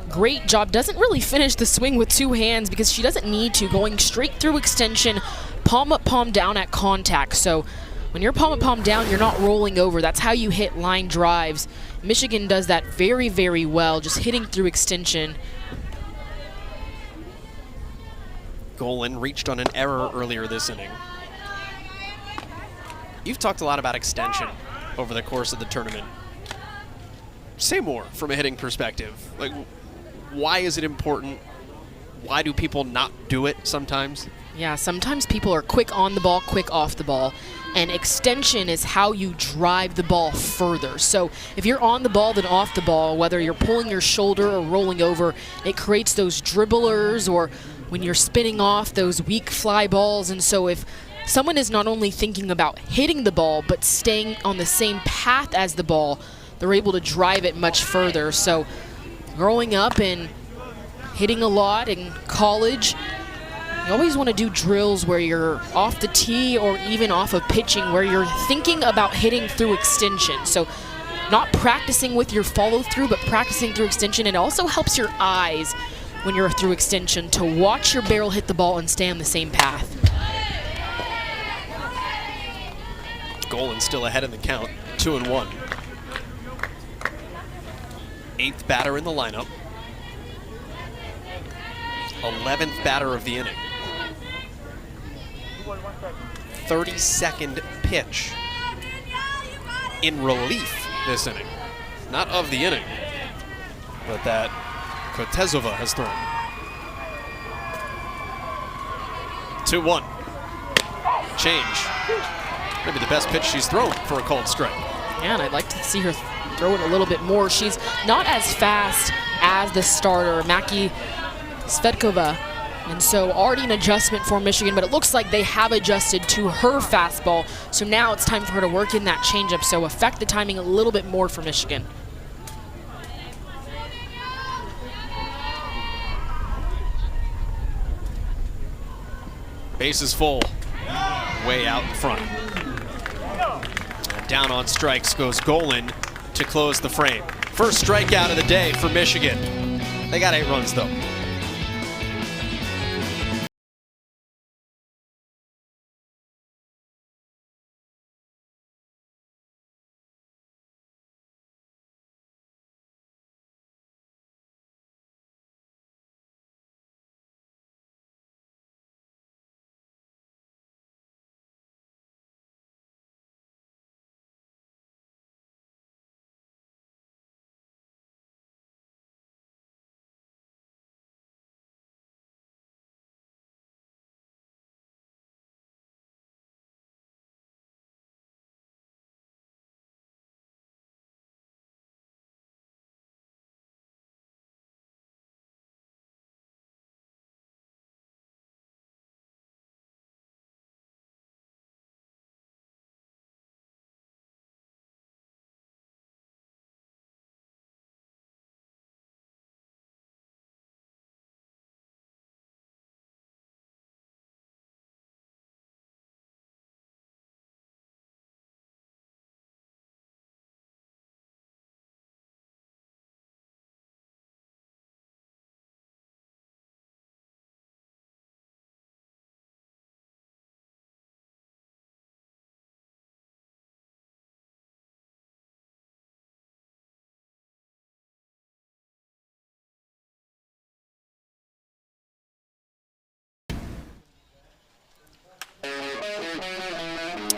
Great job. Doesn't really finish the swing with 2 hands because she doesn't need to. Going straight through extension, palm up, palm down at contact. So when you're palm up, palm down, you're not rolling over. That's how you hit line drives. Michigan does that very, very well, just hitting through extension. Golan reached on an error earlier this inning. You've talked a lot about extension over the course of the tournament. Say more from a hitting perspective. Like, why is it important? Why do people not do it sometimes? Yeah, sometimes people are quick on the ball, quick off the ball, and extension is how you drive the ball further. So if you're on the ball then off the ball, whether you're pulling your shoulder or rolling over, it creates those dribblers, or when you're spinning off, those weak fly balls. And so if someone is not only thinking about hitting the ball, but staying on the same path as the ball, they're able to drive it much further. So growing up and hitting a lot in college, you always want to do drills where you're off the tee or even off of pitching where you're thinking about hitting through extension. So not practicing with your follow through, but practicing through extension. It also helps your eyes when you're through extension to watch your barrel hit the ball and stay on the same path. Golan still ahead in the count, 2-1. 8th batter in the lineup. 11th batter of the inning. 32nd pitch in relief this inning. Not of the inning, but that Kotezova has thrown. 2-1. Change. Maybe the best pitch she's thrown for a called strike. Yeah, and I'd like to see her throw it a little bit more. She's not as fast as the starter, Maki Svetkova, and so already an adjustment for Michigan, but it looks like they have adjusted to her fastball. So now it's time for her to work in that changeup, so affect the timing a little bit more for Michigan. Base is full, way out in front. And down on strikes goes Golan to close the frame. First strikeout of the day for Michigan. They got 8 runs though.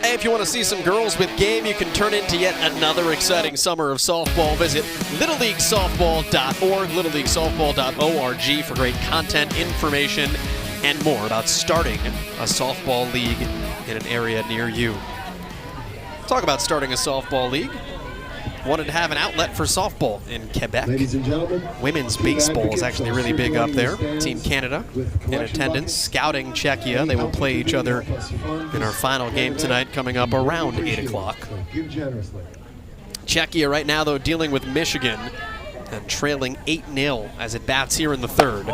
Hey, if you want to see some girls with game, you can turn into yet another exciting summer of softball. Visit littleleaguesoftball.org, littleleaguesoftball.org for great content, information, and more about starting a softball league in an area near you. Talk about starting a softball league. Wanted to have an outlet for softball in Quebec. Ladies and gentlemen, Women's baseball is actually really big up there. Team Canada in attendance, scouting Czechia. They will play each other in our final game tonight coming up around 8 o'clock. Czechia right now, though, dealing with Michigan and trailing 8-0 as it bats here in the third.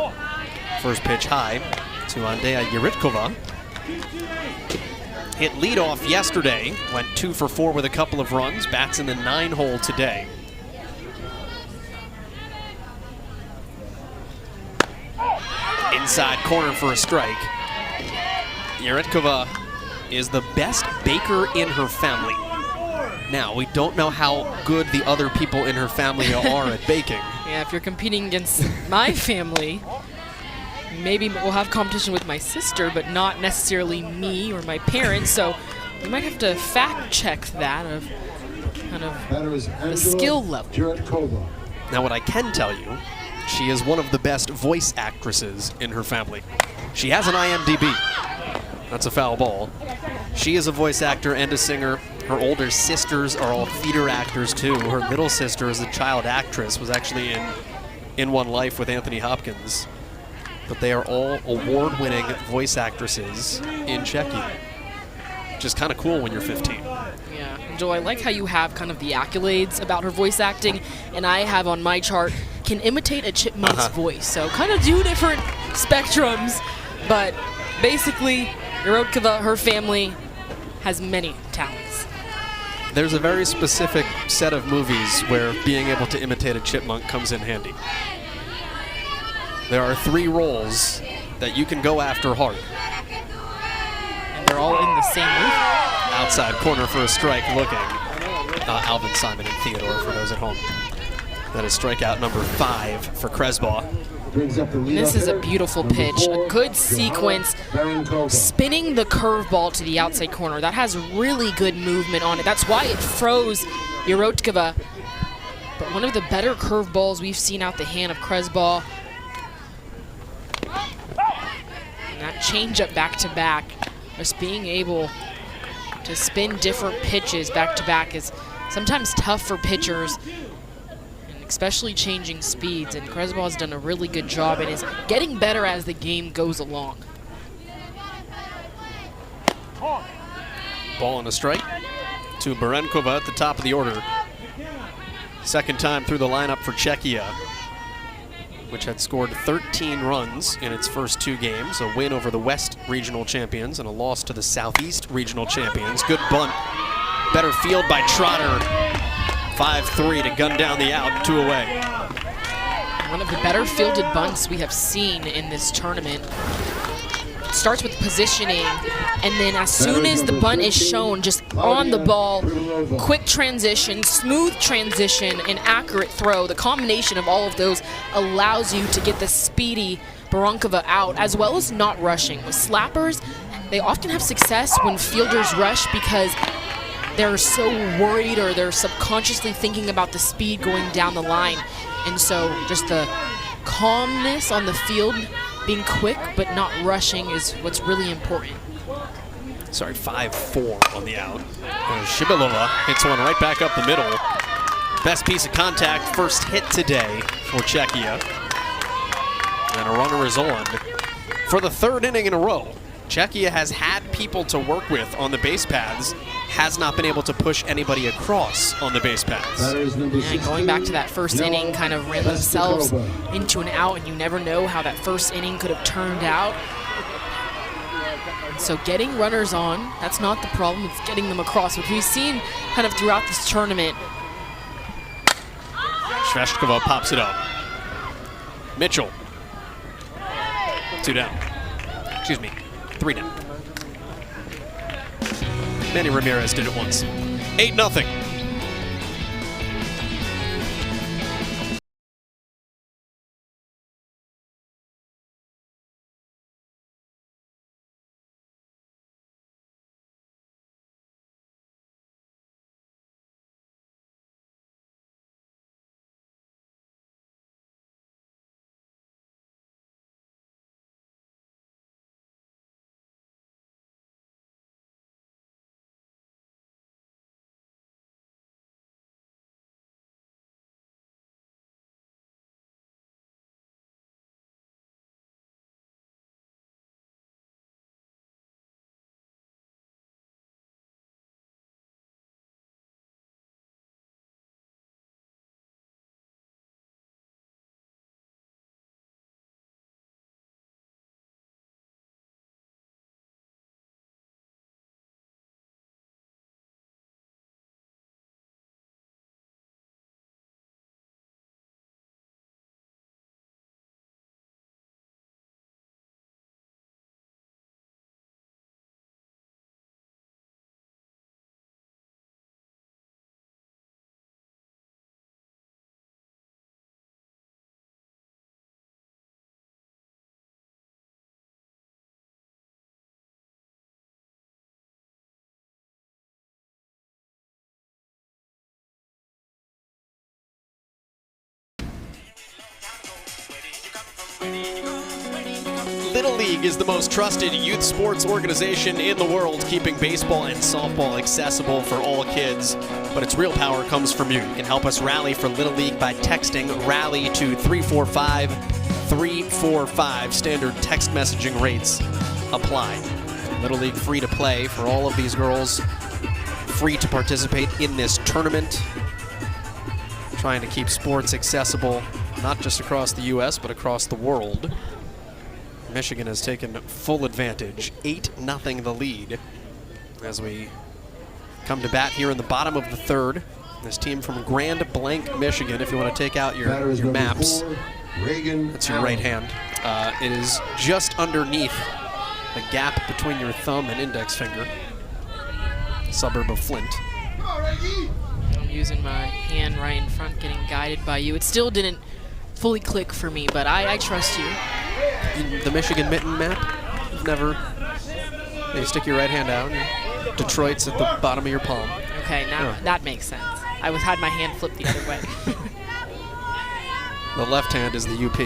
First pitch high to Andrea Yuritkova. Hit leadoff yesterday, went 2 for 4 with a couple of runs, bats in the 9-hole today. Inside corner for a strike. Yuritkova is the best baker in her family. Now, we don't know how good the other people in her family are at baking. Yeah, if you're competing against my family, maybe we'll have competition with my sister, but not necessarily me or my parents, so we might have to fact check that of kind of the skill level. Now, what I can tell you, she is one of the best voice actresses in her family. She has an IMDb. That's a foul ball. She is a voice actor and a singer. Her older sisters are all theater actors too. Her little sister is a child actress, was actually in One Life with Anthony Hopkins. But they are all award-winning voice actresses in Czechia. which is kind of cool when you're 15. Yeah, and Joel, I like how you have kind of the accolades about her voice acting, and I have on my chart, can imitate a chipmunk's voice. So kind of 2 different spectrums, but basically, Yerotkova, her family, has many talents. There's a very specific set of movies where being able to imitate a chipmunk comes in handy. There are 3 roles that you can go after hard. And they're all in the same movie. Outside corner for a strike looking. Alvin, Simon, and Theodore for those at home. That is strikeout number 5 for Kresbaugh. This is a beautiful pitch, a good sequence, spinning the curveball to the outside corner. That has really good movement on it. That's why it froze Yerotkova. But one of the better curveballs we've seen out the hand of Kresbaugh. And that changeup back-to-back, just being able to spin different pitches back-to-back is sometimes tough for pitchers, especially changing speeds, and Kresbaugh has done a really good job and is getting better as the game goes along. Ball and a strike to Berenkova at the top of the order. Second time through the lineup for Czechia, which had scored 13 runs in its first 2 games, a win over the West Regional Champions and a loss to the Southeast Regional Champions. Good bunt, better field by Trotter. 5-3 to gun down the out, 2 away. One of the better fielded bunts we have seen in this tournament. It starts with positioning, and then as soon as the bunt is shown, just on the ball, quick transition, smooth transition, and accurate throw. The combination of all of those allows you to get the speedy Berenkova out, as well as not rushing. With slappers, they often have success when fielders rush because they're so worried, or they're subconsciously thinking about the speed going down the line. And so just the calmness on the field, being quick but not rushing, is what's really important. Sorry, 5-4 on the out. Shibilova hits one right back up the middle. Best piece of contact, first hit today for Czechia. And a runner is on. For the 3rd inning in a row, Czechia has had people to work with on the base paths, has not been able to push anybody across on the base paths. And going back to that first inning, kind of ran themselves into an out, and you never know how that first inning could have turned out. So getting runners on, that's not the problem, it's getting them across, which we've seen kind of throughout this tournament. Sveshkova pops it up. Mitchell. 2 down. Excuse me. 3 down. Manny Ramirez did it once. 8-0. Little League is the most trusted youth sports organization in the world, keeping baseball and softball accessible for all kids. But its real power comes from you. You can help us rally for Little League by texting RALLY to 345-345. Standard text messaging rates apply. Little League free to play for all of these girls, free to participate in this tournament. Trying to keep sports accessible, not just across the U.S., but across the world. Michigan has taken full advantage, 8-0 the lead as we come to bat here in the bottom of the third. This team from Blanc, Michigan, if you want to take out your maps, that's your right hand. It is just underneath the gap between your thumb and index finger, suburb of Flint. I'm using my hand right in front, getting guided by you. It still didn't fully click for me, but I trust you. In the Michigan mitten map, you've never, you stick your right hand out, and Detroit's at the bottom of your palm. Okay, now that makes sense. I had my hand flipped the other way. The left hand is the UP.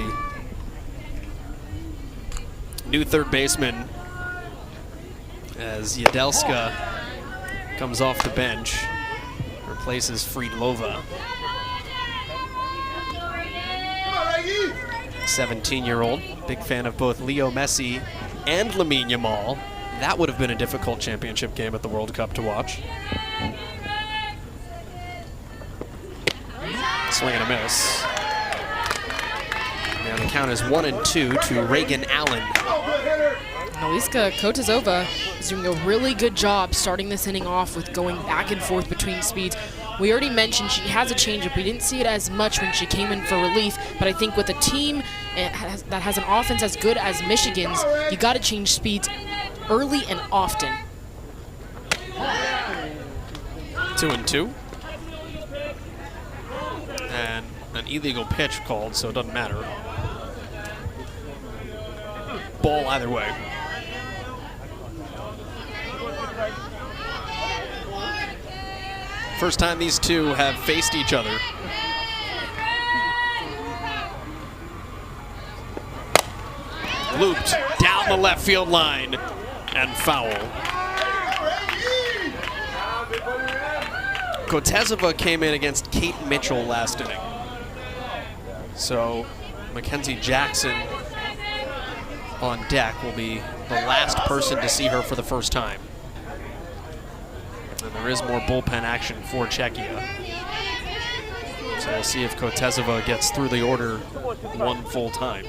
New third baseman as Yadelska comes off the bench, replaces Friedlova. 17-year-old, big fan of both Leo Messi and Lamine Yamal. That would have been a difficult championship game at the World Cup to watch. Swing and a miss. Now the count is 1-2 to Reagan Allen. Aliska Kotazova is doing a really good job starting this inning off with going back and forth between speeds. We already mentioned she has a changeup. We didn't see it as much when she came in for relief, but I think with a team that has an offense as good as Michigan's, you got to change speeds early and often. 2-2. And an illegal pitch called, so it doesn't matter. Ball either way. First time these two have faced each other. Looped down the left field line and foul. Kotazova came in against Kate Mitchell last inning. So Mackenzie Jackson on deck will be the last person to see her for the first time. And there is more bullpen action for Czechia. So we'll see if Kotazova gets through the order one full time.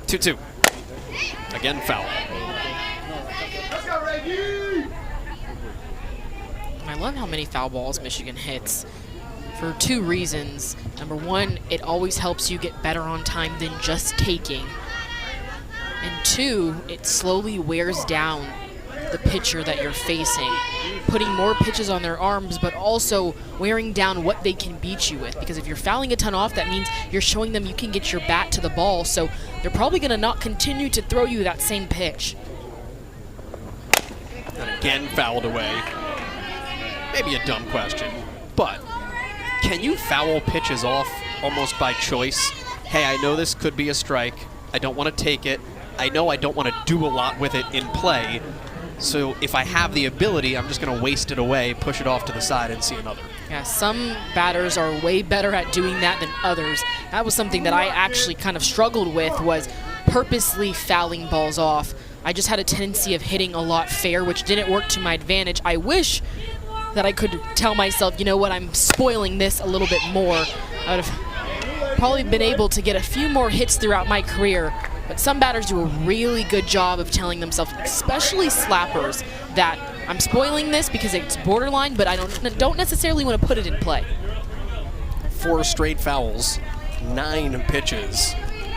Two. Again, foul. I love how many foul balls Michigan hits for two reasons. Number one, it always helps you get better on time than just taking. And two, it slowly wears down the pitcher that you're facing, putting more pitches on their arms, but also wearing down what they can beat you with. Because if you're fouling a ton off, that means you're showing them you can get your bat to the ball, so they're probably going to not continue to throw you that same pitch. And again fouled away. Maybe a dumb question, but can you foul pitches off almost by choice? Hey, I know this could be a strike. I don't want to take it. I know I don't want to do a lot with it in play. So if I have the ability, I'm just going to waste it away, push it off to the side, and see another. Yeah, some batters are way better at doing that than others. That was something that I actually kind of struggled with, was purposely fouling balls off. I just had a tendency of hitting a lot fair, which didn't work to my advantage. I wish that I could tell myself, you know what, I'm spoiling this a little bit more. I would have probably been able to get a few more hits throughout my career. But some batters do a really good job of telling themselves, especially slappers, that I'm spoiling this because it's borderline, but I don't necessarily want to put it in play. 4 straight fouls, 9 pitches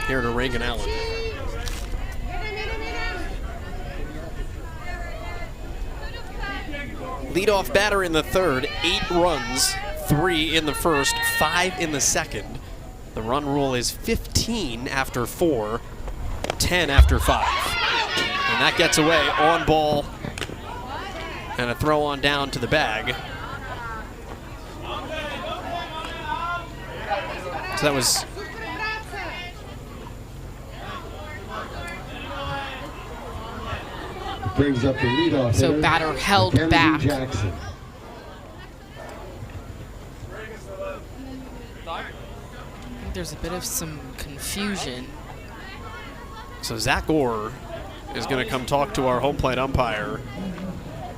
here to Reagan Allen. Leadoff batter in the third, 8 runs, 3 in the first, 5 in the second. The run rule is 15 after 4. 10 after 5. And that gets away on ball and a throw on down to the bag. So that was brings up the leadoff. So batter held back. Jackson. I think there's a bit of some confusion. So Zach Orr is going to come talk to our home plate umpire,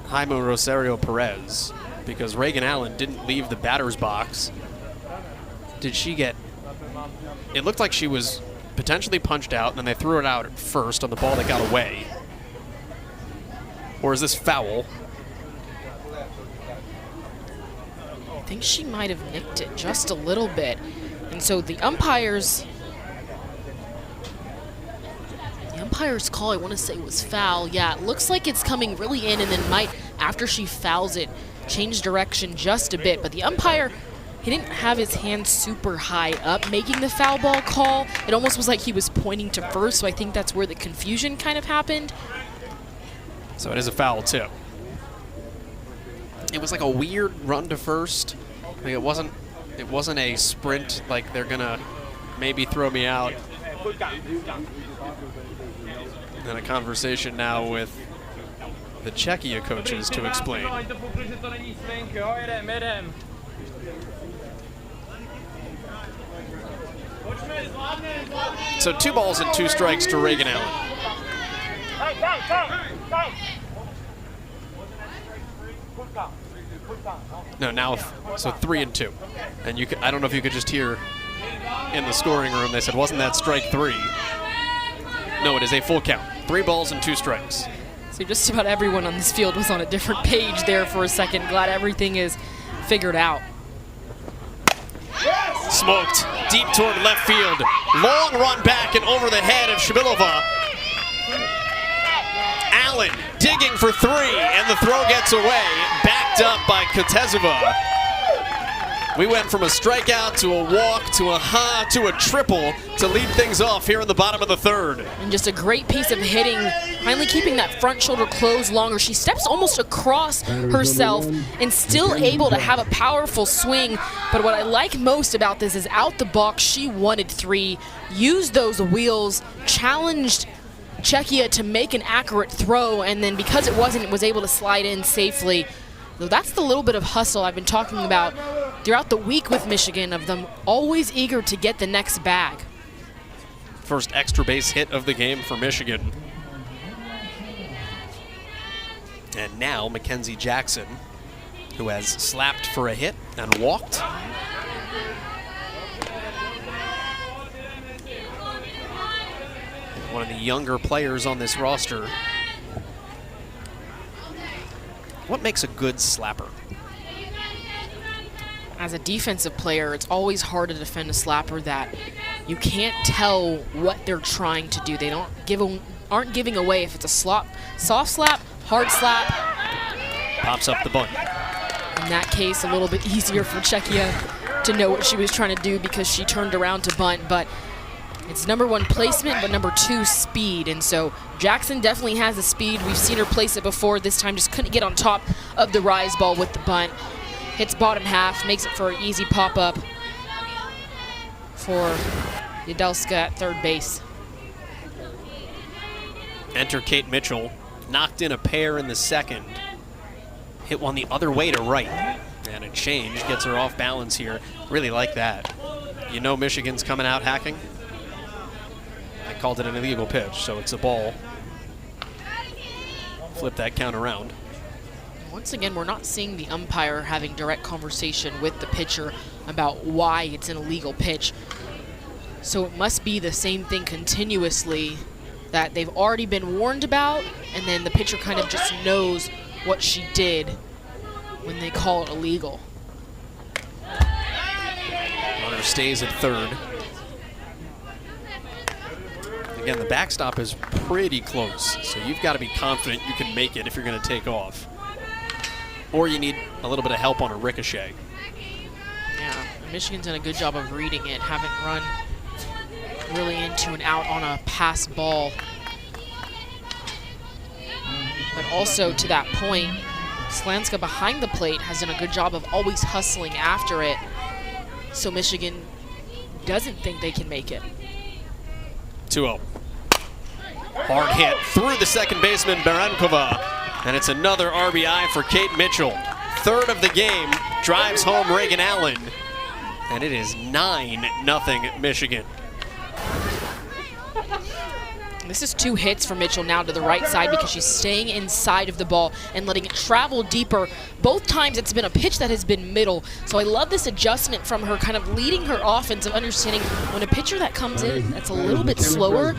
Jaime Rosario Perez, because Reagan Allen didn't leave the batter's box. Did she get... It looked like she was potentially punched out, and then they threw it out at first on the ball that got away. Or is this foul? I think she might have nicked it just a little bit. And so the umpire's call, I want to say, was foul. Yeah, it looks like it's coming really in and then might, after she fouls it, change direction just a bit. But the umpire, he didn't have his hand super high up making the foul ball call. It almost was like he was pointing to first, so I think that's where the confusion kind of happened. So it is a foul tip. It was like a weird run to first. Like it wasn't a sprint like they're gonna maybe throw me out. And a conversation now with the Czechia coaches to explain. So 2 balls and 2 strikes to Reagan Allen. No, now, so 3 and 2. And you could, I don't know if you could just hear in the scoring room, they said, wasn't that strike 3? No, it is a full count. 3 balls and 2 strikes. So just about everyone on this field was on a different page there for a second. Glad everything is figured out. Smoked deep toward left field. Long run back and over the head of Shabilova. Allen digging for 3, and the throw gets away. Backed up by Kotezova. We went from a strikeout to a walk to a triple to lead things off here in the bottom of the 3rd. And just a great piece of hitting, finally keeping that front shoulder closed longer. She steps almost across herself and still able to have a powerful swing. But what I like most about this is out the box, she wanted 3, used those wheels, challenged Czechia to make an accurate throw, and then because it wasn't, it was able to slide in safely. So that's the little bit of hustle I've been talking about throughout the week with Michigan, of them always eager to get the next bag. First extra base hit of the game for Michigan. And now Mackenzie Jackson, who has slapped for a hit and walked. One of the younger players on this roster. What makes a good slapper? As a defensive player, it's always hard to defend a slapper that you can't tell what they're trying to do. They aren't giving away if it's a soft slap, hard slap. Pops up the bunt. In that case, a little bit easier for Czechia to know what she was trying to do because she turned around to bunt. But it's number 1 placement, but number 2 speed. And so Jackson definitely has the speed. We've seen her place it before. This time just couldn't get on top of the rise ball with the bunt. Hits bottom half, makes it for an easy pop-up for Yadelska at 3rd base. Enter Kate Mitchell. Knocked in a pair in the 2nd. Hit one the other way to right. And a change gets her off balance here. Really like that. You know Michigan's coming out hacking. I called it an illegal pitch, so it's a ball. Flip that count around. Once again, we're not seeing the umpire having direct conversation with the pitcher about why it's an illegal pitch. So it must be the same thing continuously that they've already been warned about, and then the pitcher kind of just knows what she did when they call it illegal. Runner stays at 3rd. Again, the backstop is pretty close, so you've got to be confident you can make it if you're going to take off. Or you need a little bit of help on a ricochet. Yeah, Michigan's done a good job of reading it, haven't run really into and out on a pass ball. But also to that point, Slanska behind the plate has done a good job of always hustling after it, so Michigan doesn't think they can make it. 2-0. Hard hit through the second baseman, Barankova. And it's another RBI for Kate Mitchell. 3rd of the game, drives home Reagan Allen. And it is 9-0 Michigan. This is 2 hits for Mitchell now to the right side because she's staying inside of the ball and letting it travel deeper. Both times it's been a pitch that has been middle. So I love this adjustment from her, kind of leading her offense of understanding when a pitcher that comes in that's a little bit slower,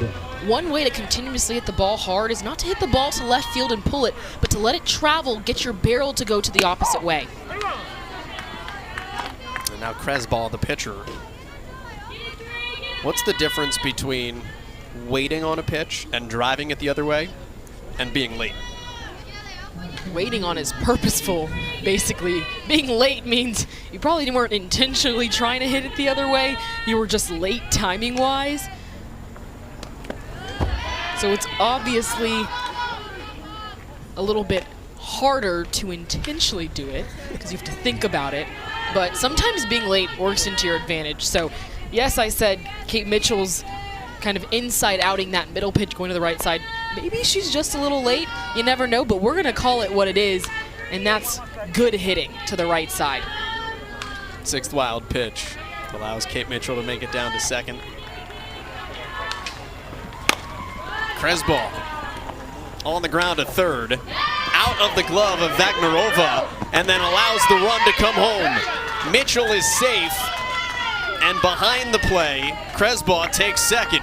one way to continuously hit the ball hard is not to hit the ball to left field and pull it, but to let it travel, get your barrel to go to the opposite way. And now Kresball, the pitcher. What's the difference between waiting on a pitch and driving it the other way and being late? Waiting on is purposeful, basically. Being late means you probably weren't intentionally trying to hit it the other way. You were just late timing-wise. So it's obviously a little bit harder to intentionally do it because you have to think about it. But sometimes being late works into your advantage. So yes, I said Kate Mitchell's kind of inside outing that middle pitch going to the right side. Maybe she's just a little late. You never know, but we're going to call it what it is, and that's good hitting to the right side. 6th wild pitch allows Kate Mitchell to make it down to second. Kresball on the ground to third. Out of the glove of Vagnarova, and then allows the run to come home. Mitchell is safe. And behind the play, Kresball takes second.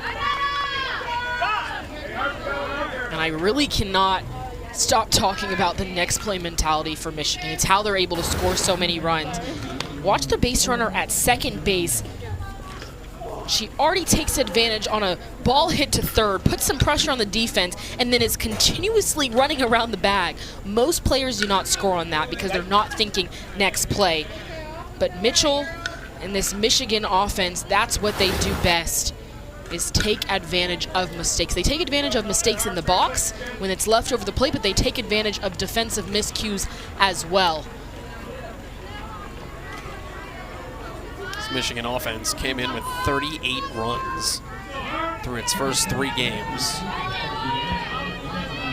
And I really cannot stop talking about the next play mentality for Michigan. It's how they're able to score so many runs. Watch the base runner at second base. She already takes advantage on a ball hit to third, puts some pressure on the defense, and then is continuously running around the bag. Most players do not score on that because they're not thinking next play. But Mitchell and this Michigan offense, that's what they do best, is take advantage of mistakes. They take advantage of mistakes in the box when it's left over the plate, but they take advantage of defensive miscues as well. This Michigan offense came in with 38 runs through its first 3 games.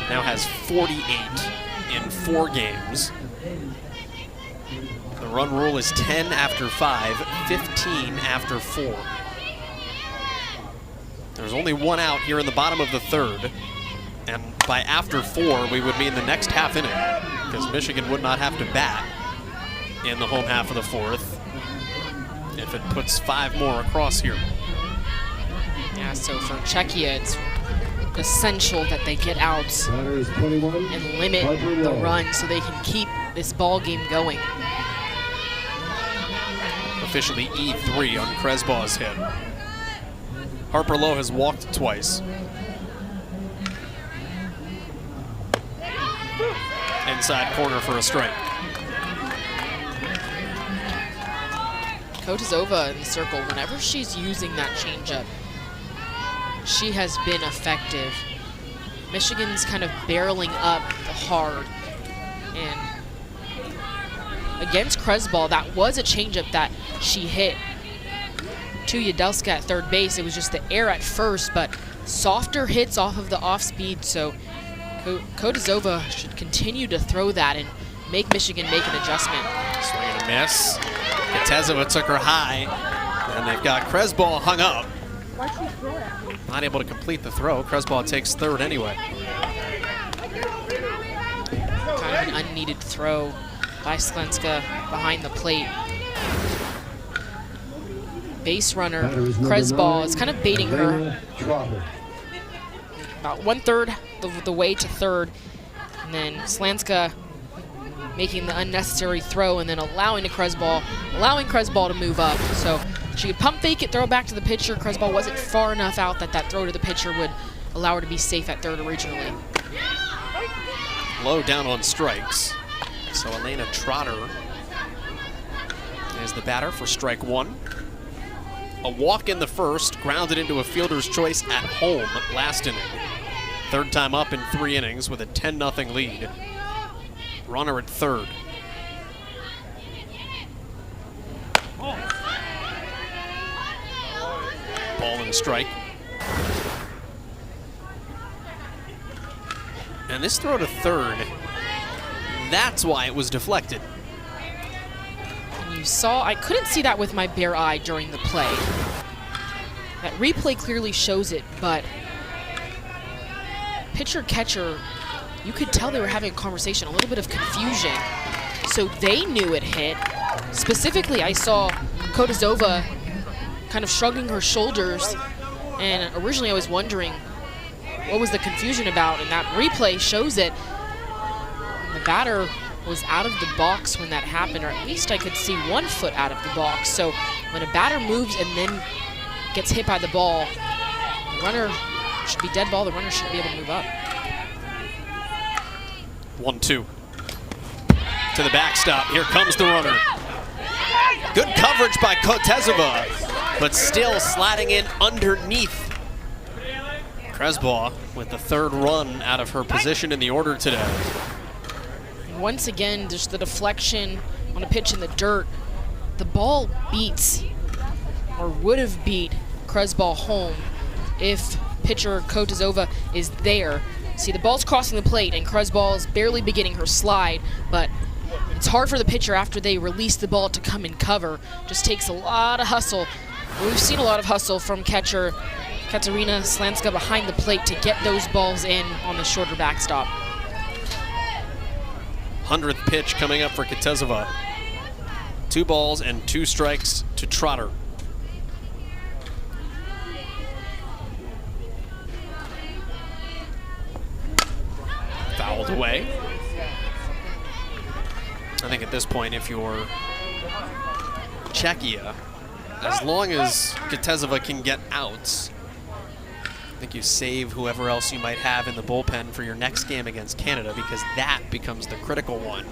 Now has 48 in 4 games. The run rule is 10 after 5, 15 after 4. There's only 1 out here in the bottom of the 3rd. And by after 4, we would mean the next half inning, because Michigan would not have to bat in the home half of the 4th if it puts 5 more across here. Yeah, so for Czechia, it's essential that they get out and limit the run so they can keep this ball game going. Officially E3 on Kresball's hit. Harper Lowe has walked twice. Inside corner for a strike. Kotazova in the circle, whenever she's using that changeup, she has been effective. Michigan's kind of barreling up hard. And against Kresball, that was a changeup that she hit to Yadelska at third base. It was just the air at first, but softer hits off of the off speed. So Kotazova should continue to throw that and make Michigan make an adjustment. Swing and a miss. Kotazova took her high, and they've got Kresball hung up. Not able to complete the throw. Kresball takes third anyway. Kind of an unneeded throw by Slenska behind the plate. Base runner Kresball is kind of baiting her. About 1/3 of the way to third. And then Slenska making the unnecessary throw and then allowing Kresball to move up. So she could pump fake it, throw it back to the pitcher. Kresball wasn't far enough out that throw to the pitcher would allow her to be safe at third originally. Low down on strikes. So Elena Trotter is the batter for strike 1. A walk in the first, grounded into a fielder's choice at home last inning. 3rd time up in 3 innings with a 10-0 lead. Runner at third. Ball and strike. And this throw to third, that's why it was deflected. And you saw, I couldn't see that with my bare eye during the play. That replay clearly shows it, but pitcher-catcher, you could tell they were having a conversation, a little bit of confusion. So they knew it hit. Specifically, I saw Kotazova kind of shrugging her shoulders, and originally I was wondering what was the confusion about, and that replay shows it. The batter was out of the box when that happened, or at least I could see 1 foot out of the box. So when a batter moves and then gets hit by the ball, the runner should be dead ball, the runner shouldn't be able to move up. 1-2. To the backstop, here comes the runner. Good coverage by Kotazova, but still sliding in underneath. Kresball with the 3rd run out of her position in the order today. Once again, just the deflection on a pitch in the dirt. The ball beats, or would have beat, Kresball home if pitcher Kotazova is there. See, the ball's crossing the plate, and Kresball is barely beginning her slide, but it's hard for the pitcher after they release the ball to come and cover. Just takes a lot of hustle. We've seen a lot of hustle from catcher Katarina Slanska behind the plate to get those balls in on the shorter backstop. 100th pitch coming up for Kotazova. 2 balls and 2 strikes to Trotter. Fouled away. I think at this point, if you're Czechia, as long as Kotazova can get outs, I think you save whoever else you might have in the bullpen for your next game against Canada, because that becomes the critical one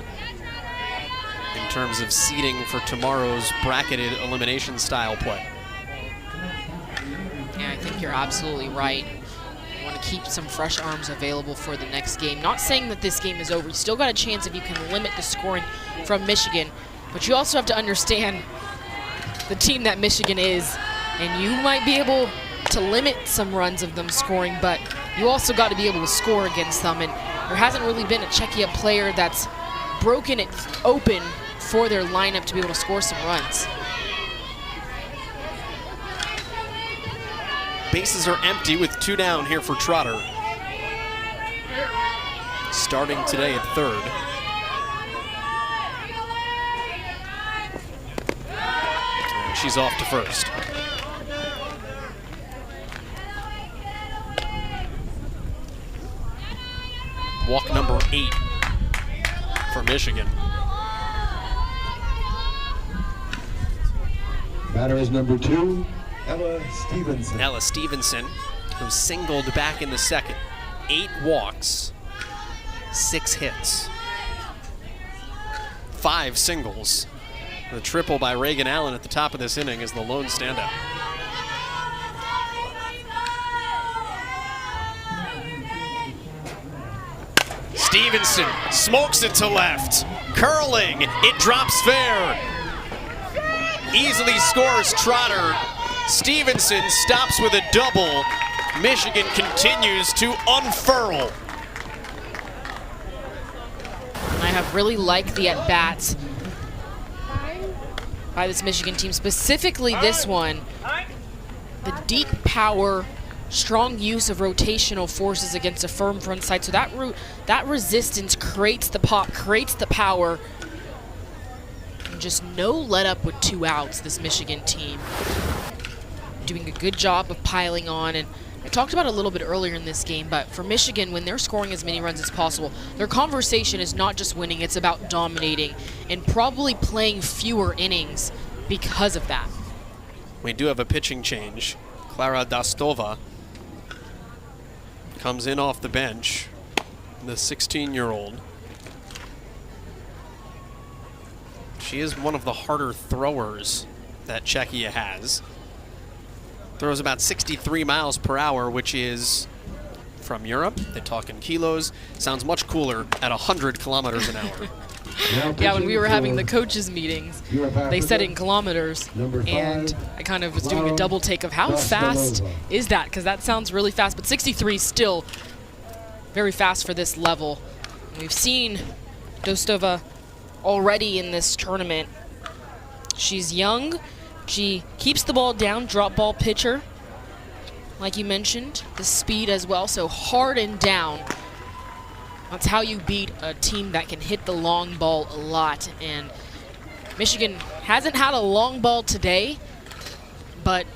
in terms of seeding for tomorrow's bracketed elimination style play. Yeah, I think you're absolutely right. You want to keep some fresh arms available for the next game. Not saying that this game is over. You still got a chance if you can limit the scoring from Michigan, but you also have to understand the team that Michigan is, and you might be able to limit some runs of them scoring, but you also got to be able to score against them, and there hasn't really been a Czechia player that's broken it open for their lineup to be able to score some runs. Bases are empty with 2 down here for Trotter. Starting today at 3rd. And she's off to first. Walk number 8 for Michigan. Batter is number 2, Ella Stevenson. Ella Stevenson, who singled back in the 2nd. 8 walks, 6 hits, 5 singles. The triple by Reagan Allen at the top of this inning is the lone standout. Stevenson smokes it to left. Curling, it drops fair. Easily scores Trotter. Stevenson stops with a double. Michigan continues to unfurl. I have really liked the at-bats by this Michigan team, specifically this one. The deep power, strong use of rotational forces against a firm front side. So that resistance creates the pop, creates the power. And just no let up with 2 outs, this Michigan team. Doing a good job of piling on, and I talked about it a little bit earlier in this game, but for Michigan, when they're scoring as many runs as possible, their conversation is not just winning, it's about dominating and probably playing fewer innings because of that. We do have a pitching change. Klara Dostova comes in off the bench, the 16-year-old. She is one of the harder throwers that Czechia has. Throws about 63 miles per hour, which is, from Europe, they talk in kilos, sounds much cooler at 100 kilometers an hour. Yeah, when we were having the coaches meetings, they said in kilometers, and I kind of was doing a double take of how fast is that, because that sounds really fast, but 63 is still very fast for this level. And we've seen Dostova already in this tournament She's young. She keeps the ball down, drop ball pitcher, like you mentioned. The speed as well, so hard and down. That's how you beat a team that can hit the long ball a lot. And Michigan hasn't had a long ball today, but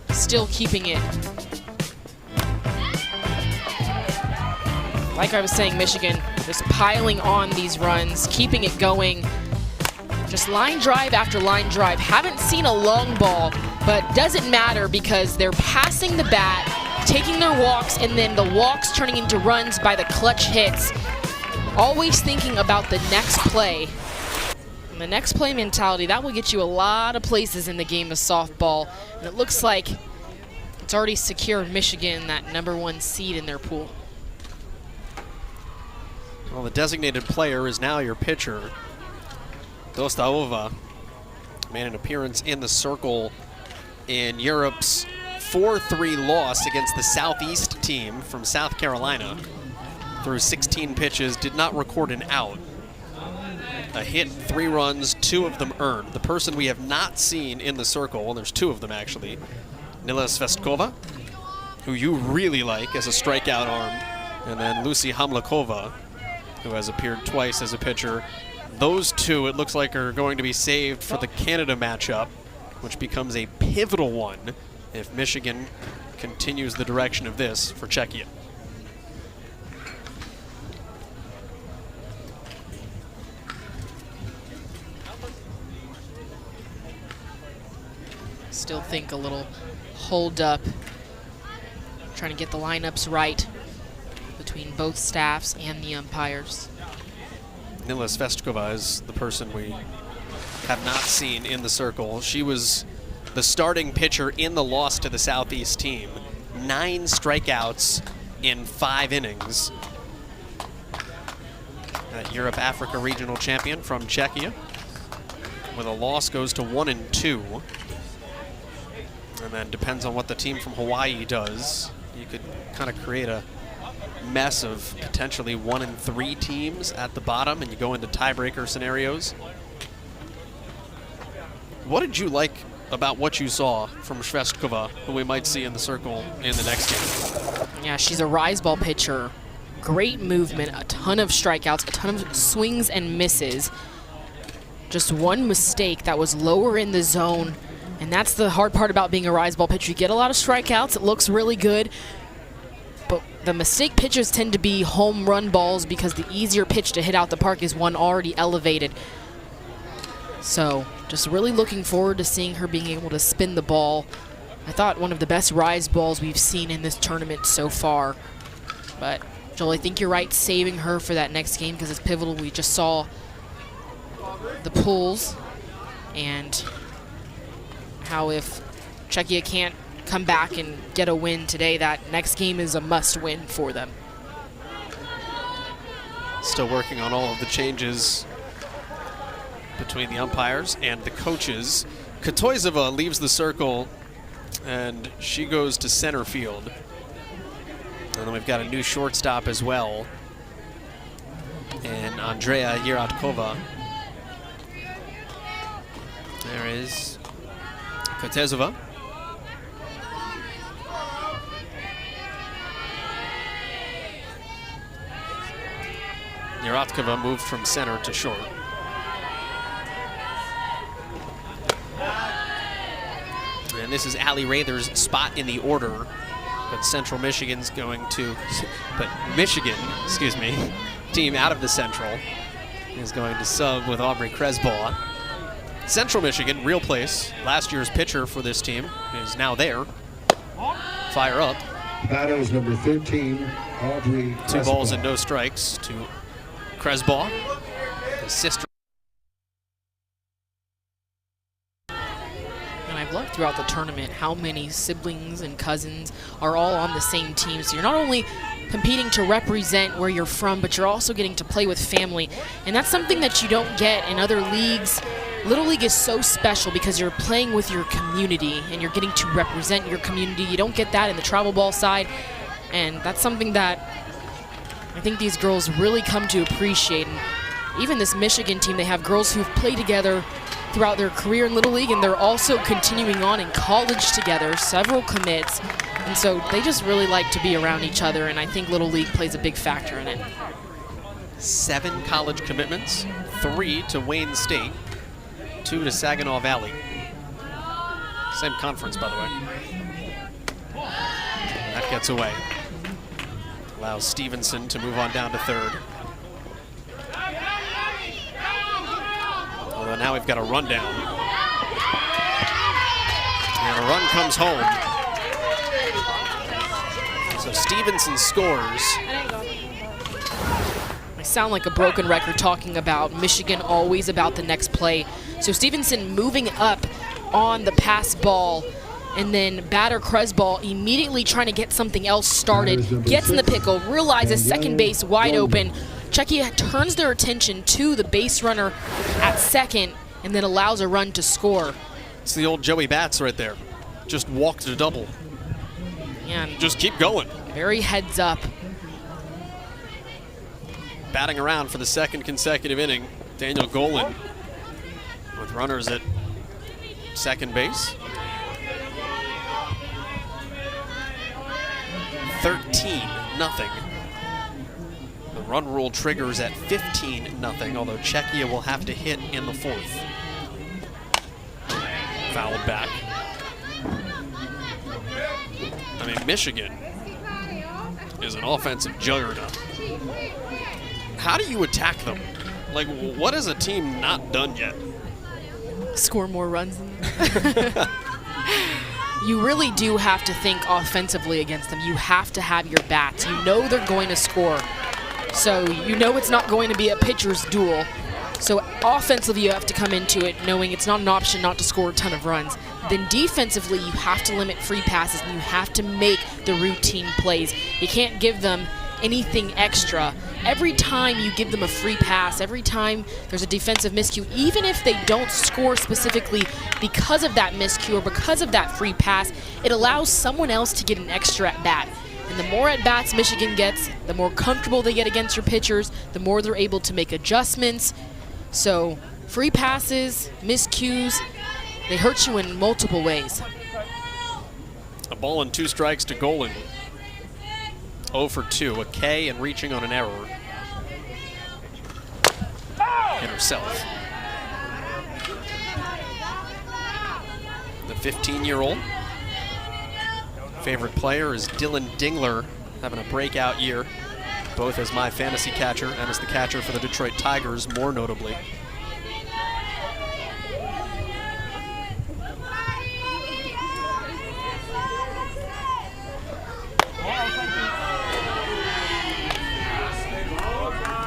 still keeping it. Like I was saying, Michigan just piling on these runs, keeping it going. Just line drive after line drive. Haven't seen a long ball, but doesn't matter because they're passing the bat, taking their walks, and then the walks turning into runs by the clutch hits. Always thinking about the next play. And the next play mentality, that will get you a lot of places in the game of softball. And it looks like it's already secured Michigan that #1 seed in their pool. Well, the designated player is now your pitcher. Dostaova made an appearance in the circle in Europe's 4-3 loss against the Southeast team from South Carolina. Through 16 pitches, did not record an out. A hit, 3 runs, 2 of them earned. The person we have not seen in the circle, well, there's 2 of them actually, Nila Svestkova, who you really like as a strikeout arm, and then Lucy Hamlakova, who has appeared twice as a pitcher. Those 2, it looks like, are going to be saved for the Canada matchup, which becomes a pivotal one if Michigan continues the direction of this for Czechia. Still think a little hold up, trying to get the lineups right between both staffs and the umpires. Nila Svestkova is the person we have not seen in the circle. She was the starting pitcher in the loss to the Southeast team. 9 strikeouts in 5 innings. That Europe-Africa regional champion from Czechia. With a loss goes to 1-2. And then depends on what the team from Hawaii does. You could kind of create a mess of potentially 1-3 teams at the bottom, and you go into tiebreaker scenarios. What did you like about what you saw from Svestkova, who we might see in the circle in the next game? Yeah, she's a rise ball pitcher. Great movement, a ton of strikeouts, a ton of swings and misses. Just one mistake that was lower in the zone, and that's the hard part about being a rise ball pitcher. You get a lot of strikeouts, it looks really good, but the mistake pitches tend to be home run balls because the easier pitch to hit out the park is one already elevated. So just really looking forward to seeing her being able to spin the ball. I thought one of the best rise balls we've seen in this tournament so far. But Joel, I think you're right, saving her for that next game because it's pivotal. We just saw the pulls and how if Czechia can't come back and get a win today, that next game is a must-win for them. Still working on all of the changes between the umpires and the coaches. Katoizova leaves the circle, and she goes to center field. And then we've got a new shortstop as well, and Andrea Yeratkova. There is Katoizova. Yeratkova moved from center to short. And this is Allie Rather's spot in the order, but Central Michigan's going to, but Michigan, excuse me, team out of the Central is going to sub with Aubrey Kresbaugh. Central Michigan, real place, last year's pitcher for this team, is now there. Fire up. Batter is number 13, Aubrey Kresbaugh. 2 balls and no strikes to Kresbaugh, his sister. And I've loved throughout the tournament how many siblings and cousins are all on the same team. So you're not only competing to represent where you're from, but you're also getting to play with family. And that's something that you don't get in other leagues. Little League is so special because you're playing with your community and you're getting to represent your community. You don't get that in the travel ball side. And that's something that I think these girls really come to appreciate. And even this Michigan team, they have girls who've played together throughout their career in Little League, and they're also continuing on in college together, several commits. And so they just really like to be around each other, and I think Little League plays a big factor in it. 7 college commitments, 3 to Wayne State, 2 to Saginaw Valley. Same conference, by the way. That gets away. Allows Stevenson to move on down to third. Although now we've got a rundown. And a run comes home. So Stevenson scores. I sound like a broken record talking about Michigan always about the next play. So Stevenson moving up on the pass ball, and then batter Cresball immediately trying to get something else started, gets in the pickle, realizes second base wide open. Czechia turns their attention to the base runner at second and then allows a run to score. It's the old Joey Bats right there. Just walked a double. And just keep going. Very heads up. Batting around for the second consecutive inning, Daniel Golan with runners at second base. 13-0. The run rule triggers at 15-0, although Czechia will have to hit in the fourth. Fouled back. I mean, Michigan is an offensive juggernaut. How do you attack them? Like, what has a team not done yet? Score more runs than them. You really do have to think offensively against them. You have to have your bats. You know they're going to score. So you know it's not going to be a pitcher's duel. So offensively you have to come into it knowing it's not an option not to score a ton of runs. Then defensively you have to limit free passes and you have to make the routine plays. You can't give them anything extra. Every time you give them a free pass, every time there's a defensive miscue, even if they don't score specifically because of that miscue or because of that free pass, it allows someone else to get an extra at-bat. And the more at-bats Michigan gets, the more comfortable they get against your pitchers, the more they're able to make adjustments. So free passes, miscues, they hurt you in multiple ways. A ball and 2 strikes to Golan. 0 for 2, a K and reaching on an error. Hit herself. The 15-year-old. Favorite player is Dylan Dingler, having a breakout year, both as my fantasy catcher and as the catcher for the Detroit Tigers, more notably.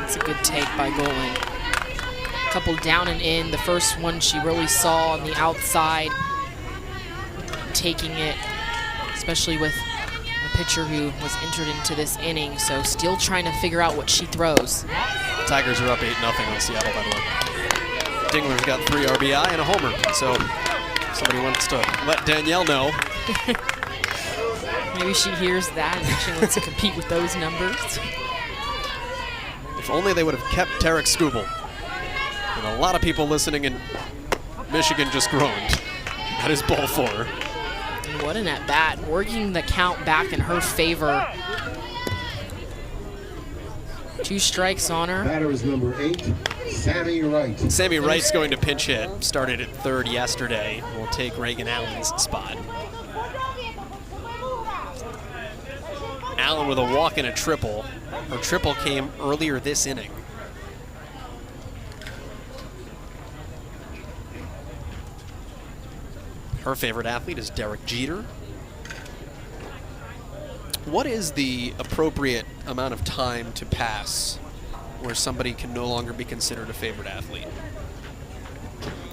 It's a good take by Golan. Couple down and in. The first one she really saw on the outside, taking it, especially with a pitcher who was entered into this inning. So still trying to figure out what she throws. Tigers are up 8-0 on Seattle, by the way. Dingler's got 3 RBI and a homer. So somebody wants to let Danielle know. Maybe she hears that and she wants to compete with those numbers. If only they would have kept Tarek Skubal. And a lot of people listening in Michigan just groaned. That is ball 4. And what an at-bat, working the count back in her favor. 2 strikes on her. Batter is number 8, Sammy Wright. Sammy Wright's going to pinch hit. Started at third yesterday. Will take Reagan Allen's spot. Allen with a walk and a triple. Her triple came earlier this inning. Her favorite athlete is Derek Jeter. What is the appropriate amount of time to pass where somebody can no longer be considered a favorite athlete?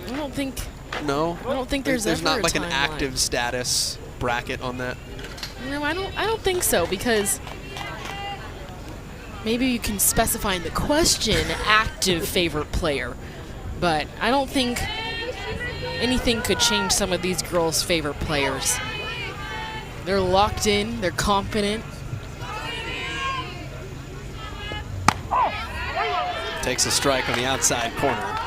I don't think. No? I don't think there's ever not a like an timeline. active status bracket on that? No, I don't think so, because maybe you can specify in the question active favorite player, but I don't think anything could change some of these girls' favorite players. They're locked in, they're confident. Takes a strike on the outside corner.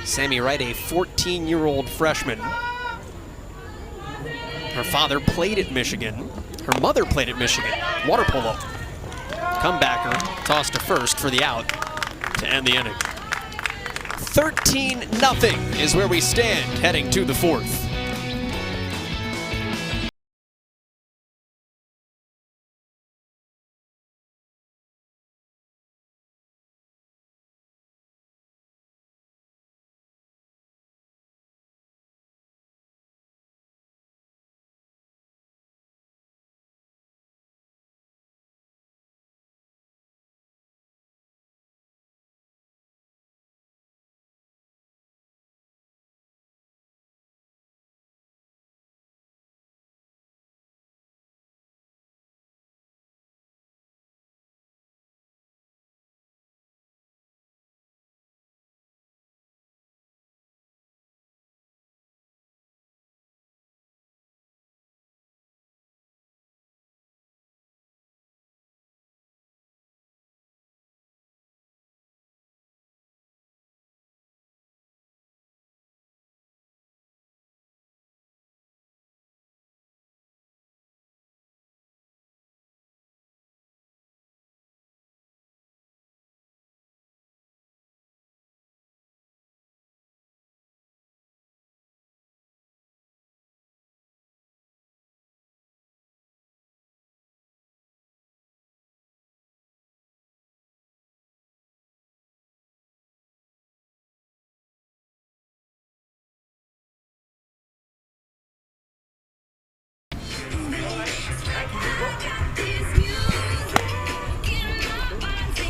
Sammy Wright, a 14-year-old freshman. Her father played at Michigan. Her mother played at Michigan. Water polo. Comebacker, tossed to first for the out to end the inning. 13-0 is where we stand heading to the fourth.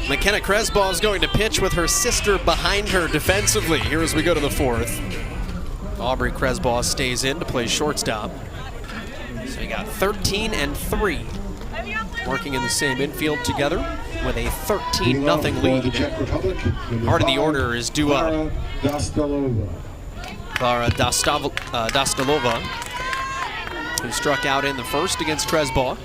McKenna Cresball is going to pitch with her sister behind her defensively here as we go to the fourth. Aubrey Cresball stays in to play shortstop. So you got 13 and 3 working in the same infield together with a 13-0 lead. Heart of the order is due up. Klara Dostalova, who struck out in the first against Cresball.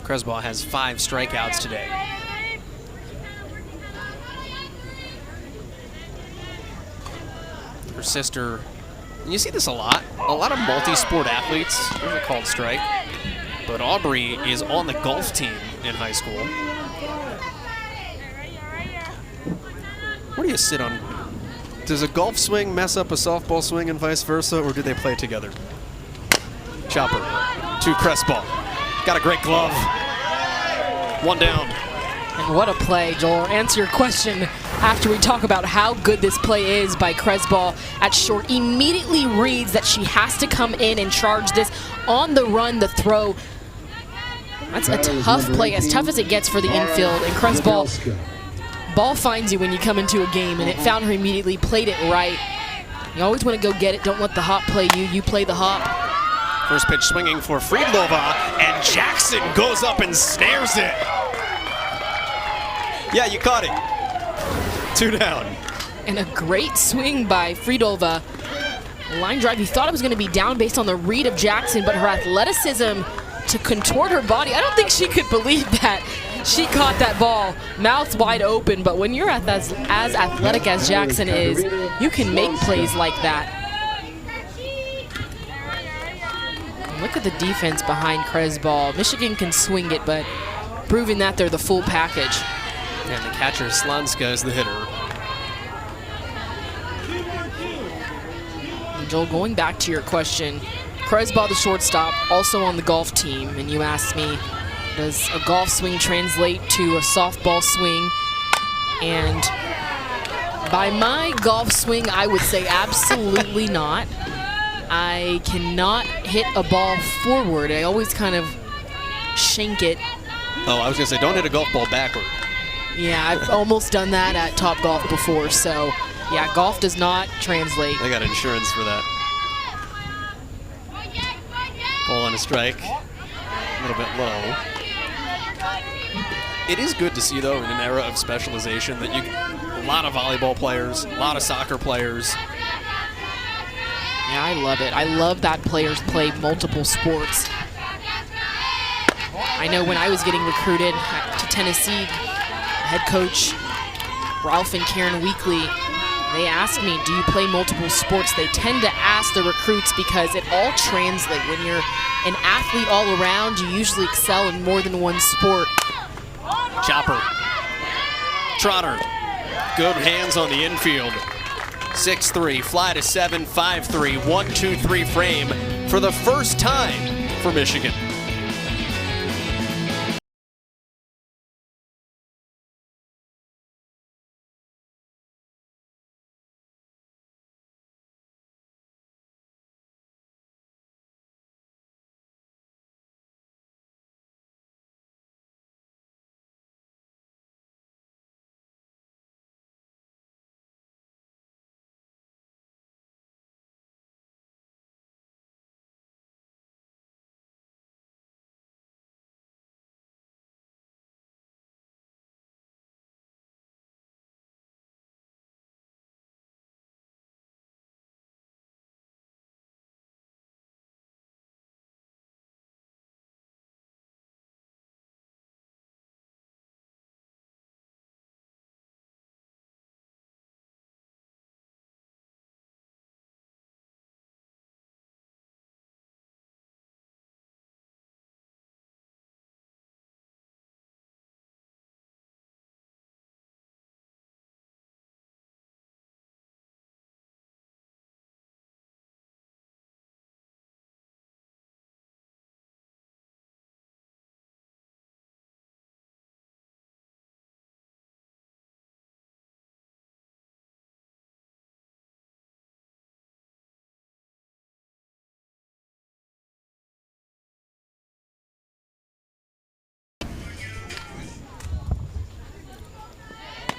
Cresball has 5 strikeouts today. Her sister, and you see this a lot of multi-sport athletes, there's a called strike, but Aubrey is on the golf team in high school. Where do you sit on? Does a golf swing mess up a softball swing and vice versa, or do they play together? Chopper to Cresball. Got a great glove. 1 down. And what a play, Joel. Answer your question after we talk about how good this play is by Cresball at short. Immediately reads that she has to come in and charge this on the run, the throw. That's a tough play, as tough as it gets for the infield. And Cresball, ball finds you when you come into a game, and it found her immediately, played it right. You always want to go get it. Don't let the hop play you. You play the hop. First pitch swinging for Friedlova, and Jackson goes up and snares it. Yeah, you caught it. 2 down. And a great swing by Friedlova. Line drive, you thought it was going to be down based on the read of Jackson, but her athleticism to contort her body, I don't think she could believe that. She caught that ball, mouth wide open, but when you're as athletic as Jackson is, you can make plays like that. Look at the defense behind Cresball. Michigan can swing it, but proving that they're the full package. And the catcher, Slanska, is the hitter. And Joel, going back to your question, Cresball, the shortstop, also on the golf team, and you asked me, does a golf swing translate to a softball swing? And by my golf swing, I would say absolutely not. I cannot hit a ball forward. I always kind of shank it. Oh, I was going to say, don't hit a golf ball backward. Yeah, I've almost done that at Top Golf before. So, yeah, golf does not translate. They got insurance for that. Ball on a strike. A little bit low. It is good to see, though, in an era of specialization, that a lot of volleyball players, a lot of soccer players. Yeah, I love it. I love that players play multiple sports. I know when I was getting recruited to Tennessee, head coach Ralph and Karen Weekly, they asked me, do you play multiple sports? They tend to ask the recruits because it all translates. When you're an athlete all around, you usually excel in more than one sport. Chopper. Trotter. Good hands on the infield. 6-3, fly to 7, 5-3, 1-2-3 frame for the first time for Michigan.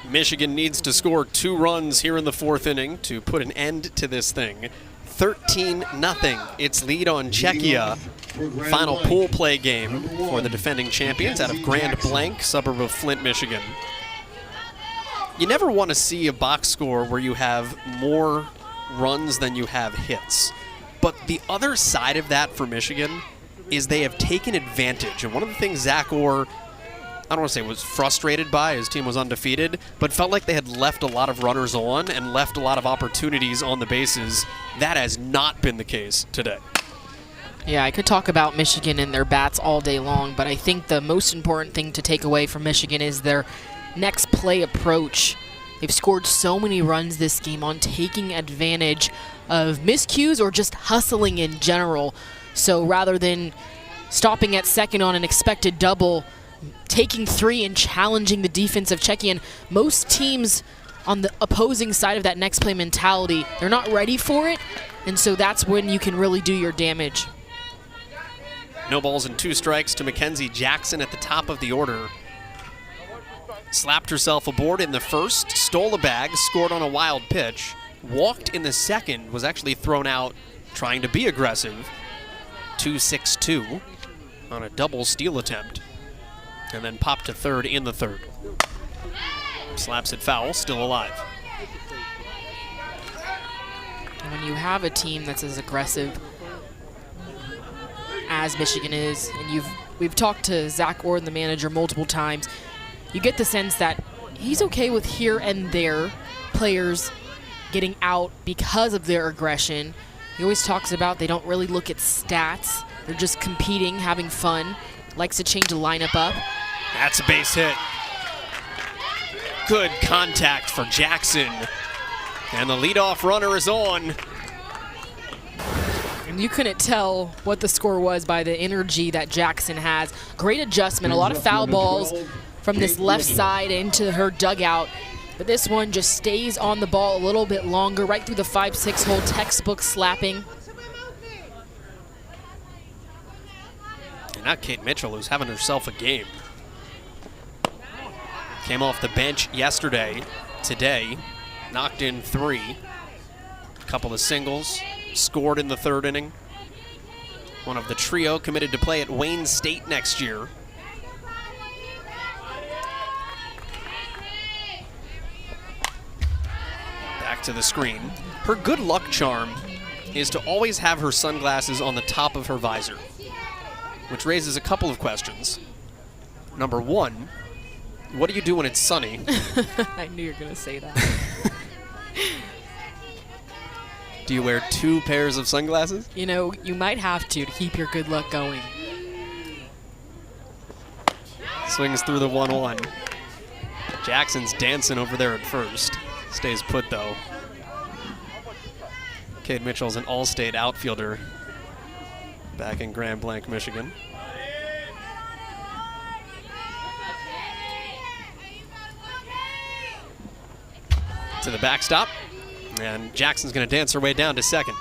Michigan needs to score 2 runs here in the 4th inning to put an end to this thing. 13-0, its lead on Czechia. Final pool play game for the defending champions out of Grand Blanc, suburb of Flint, Michigan. You never want to see a box score where you have more runs than you have hits. But the other side of that for Michigan is they have taken advantage. And one of the things Zach Orr, I don't want to say was frustrated by, his team was undefeated, but felt like they had left a lot of runners on and left a lot of opportunities on the bases. That has not been the case today. Yeah, I could talk about Michigan and their bats all day long, but I think the most important thing to take away from Michigan is their next play approach. They've scored so many runs this game on taking advantage of miscues or just hustling in general. So rather than stopping at second on an expected double, taking 3 and challenging the defense of Czechia. And most teams on the opposing side of that next play mentality, they're not ready for it, and so that's when you can really do your damage. No balls and 2 strikes to Mackenzie Jackson at the top of the order. Slapped herself aboard in the first, stole a bag, scored on a wild pitch, walked in the second, was actually thrown out trying to be aggressive. 2-6-2 on a double steal attempt. And then popped to third in the third. Slaps it foul, still alive. And when you have a team that's as aggressive as Michigan is, and we've talked to Zach Orr, the manager, multiple times, you get the sense that he's okay with here and there players getting out because of their aggression. He always talks about they don't really look at stats. They're just competing, having fun. Likes to change the lineup up. That's a base hit. Good contact for Jackson. And the leadoff runner is on. And you couldn't tell what the score was by the energy that Jackson has. Great adjustment, a lot of foul balls from this left side into her dugout. But this one just stays on the ball a little bit longer, right through the 5-6 hole, textbook slapping. And not Kate Mitchell, who's having herself a game. Came off the bench yesterday. Today, knocked in 3. A couple of singles. Scored in the 3rd inning. One of the trio committed to play at Wayne State next year. Back to the screen. Her good luck charm is to always have her sunglasses on the top of her visor, which raises a couple of questions. Number one, what do you do when it's sunny? I knew you were going to say that. Do you wear 2 pairs of sunglasses? You know, you might have to keep your good luck going. Swings through the 1-1. Jackson's dancing over there at first. Stays put, though. Cade Mitchell's an all-state outfielder back in Grand Blanc, Michigan. To the backstop. And Jackson's going to dance her way down to second.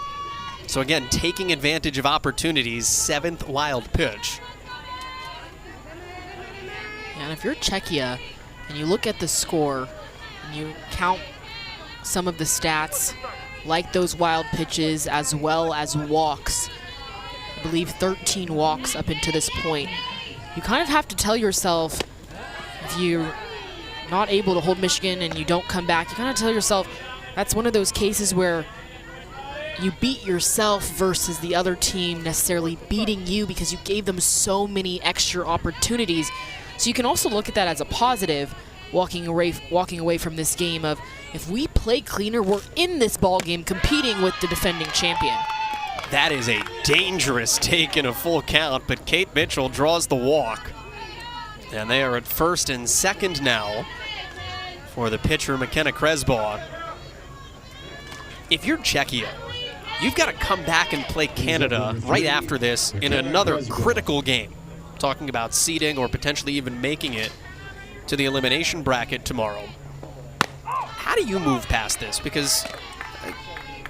So again, taking advantage of opportunities, 7th wild pitch. And if you're Czechia and you look at the score and you count some of the stats, like those wild pitches as well as walks, I believe 13 walks up into this point, you kind of have to tell yourself, if you're not able to hold Michigan and you don't come back, you kind of tell yourself, that's one of those cases where you beat yourself versus the other team necessarily beating you because you gave them so many extra opportunities. So you can also look at that as a positive, walking away from this game of, if we play cleaner, we're in this ball game competing with the defending champion. That is a dangerous take in a full count, but Cade Mitchell draws the walk. And they are at first and second now for the pitcher, McKenna Cresbaugh. If you're Czechia, you've got to come back and play Canada right after this in another critical game. Talking about seeding or potentially even making it to the elimination bracket tomorrow. How do you move past this? Because,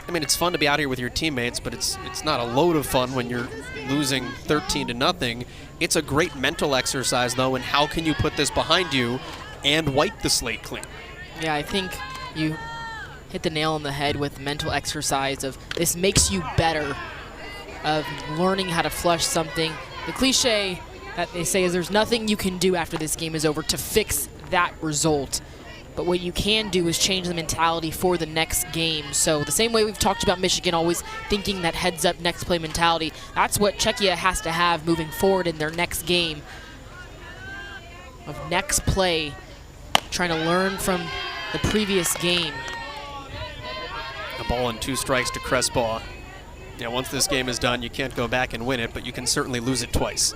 I mean, it's fun to be out here with your teammates, but it's not a load of fun when you're losing 13-0. It's a great mental exercise, though, and how can you put this behind you and wipe the slate clean? Yeah, I think you hit the nail on the head with mental exercise of this makes you better, of learning how to flush something. The cliche that they say is there's nothing you can do after this game is over to fix that result. But what you can do is change the mentality for the next game. So the same way we've talked about Michigan always thinking that heads up next play mentality, that's what Czechia has to have moving forward in their next game. Of next play, trying to learn from the previous game. A ball and 2 strikes to Cresbaugh. Yeah, once this game is done, you can't go back and win it, but you can certainly lose it twice.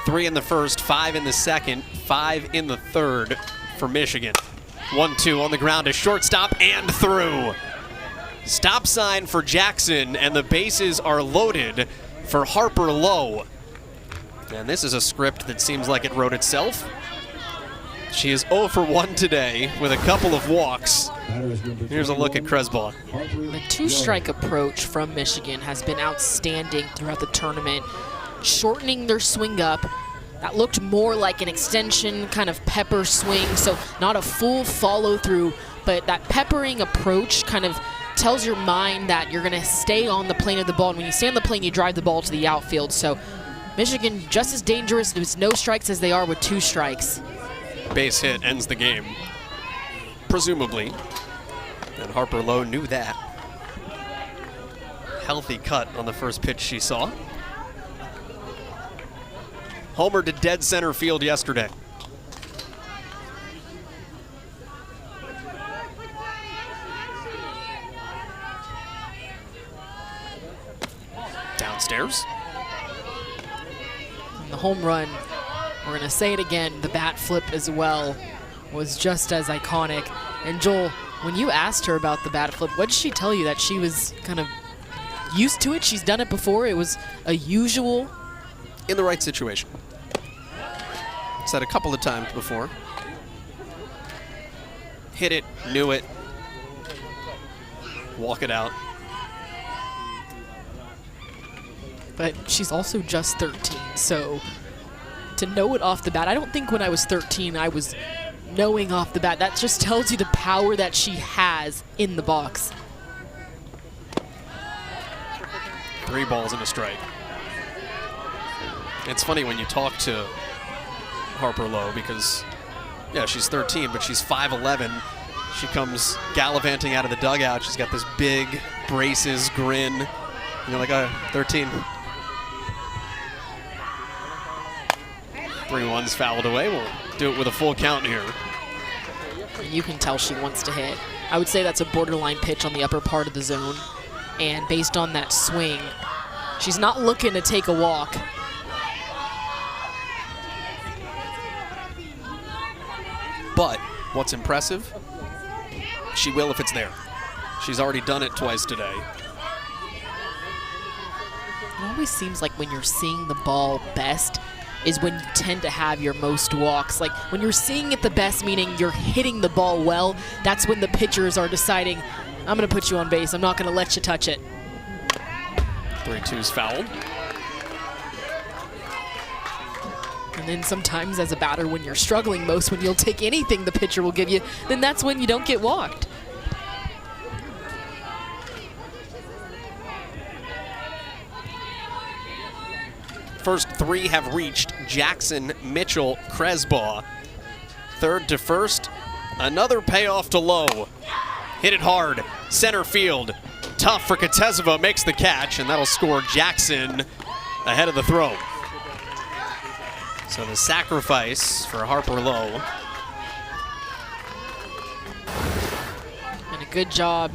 Three in the first, 5 in the second, 5 in the third for Michigan. 1-2 on the ground to shortstop and through. Stop sign for Jackson, and the bases are loaded for Harper Lowe. And this is a script that seems like it wrote itself. She is 0 for 1 today with a couple of walks. Here's a look at Cresbaugh. The 2-strike approach from Michigan has been outstanding throughout the tournament, shortening their swing up. That looked more like an extension kind of pepper swing, so not a full follow through, but that peppering approach kind of tells your mind that you're going to stay on the plane of the ball, and when you stay on the plane, you drive the ball to the outfield. So Michigan just as dangerous with no strikes as they are with 2 strikes. Base hit ends the game, presumably, and Harper Lowe knew that. Healthy cut on the first pitch she saw. Homer to dead center field yesterday. Downstairs. And the home run, we're going to say it again, the bat flip as well was just as iconic. And Joel, when you asked her about the bat flip, what did she tell you? That she was kind of used to it? She's done it before? It was a usual? In the right situation. Said a couple of times before. Hit it, knew it, walk it out. But she's also just 13, so to know it off the bat, I don't think when I was 13 I was knowing off the bat. That just tells you the power that she has in the box. 3 balls and a strike. It's funny when you talk to Harper Lowe because, yeah, she's 13, but she's 5'11". She comes gallivanting out of the dugout. She's got this big braces grin. You're like, 13. 3-1's fouled away. We'll do it with a full count here. You can tell she wants to hit. I would say that's a borderline pitch on the upper part of the zone. And based on that swing, she's not looking to take a walk. But what's impressive, she will if it's there. She's already done it twice today. It always seems like when you're seeing the ball best is when you tend to have your most walks. Like when you're seeing it the best, meaning you're hitting the ball well, that's when the pitchers are deciding, I'm going to put you on base. I'm not going to let you touch it. 3-2's fouled. And then sometimes as a batter, when you're struggling most, when you'll take anything the pitcher will give you, then that's when you don't get walked. First 3 have reached Jackson, Mitchell, Cresbaugh. Third to first, another payoff to Lowe. Hit it hard, center field. Tough for Katezova, makes the catch, and that'll score Jackson ahead of the throw. So the sacrifice for Harper Lowe. And a good job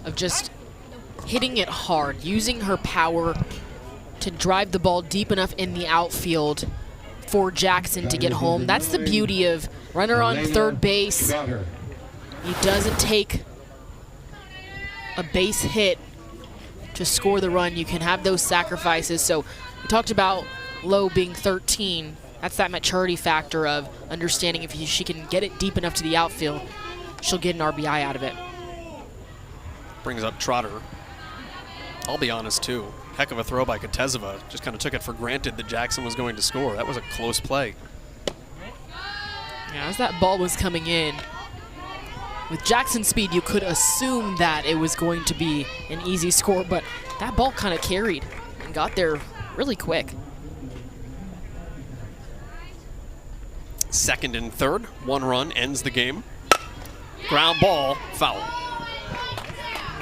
of just hitting it hard, using her power to drive the ball deep enough in the outfield for Jackson to get home. That's the beauty of runner on third base. He doesn't take a base hit to score the run. You can have those sacrifices. So we talked about Lowe being 13. That's that maturity factor of understanding if she can get it deep enough to the outfield, she'll get an RBI out of it. Brings up Trotter. I'll be honest too. Heck of a throw by Katezova. Just kind of took it for granted that Jackson was going to score. That was a close play. Yeah, as that ball was coming in, with Jackson's speed, you could assume that it was going to be an easy score, but that ball kind of carried and got there really quick. Second and third, 1 run ends the game. Ground ball, foul.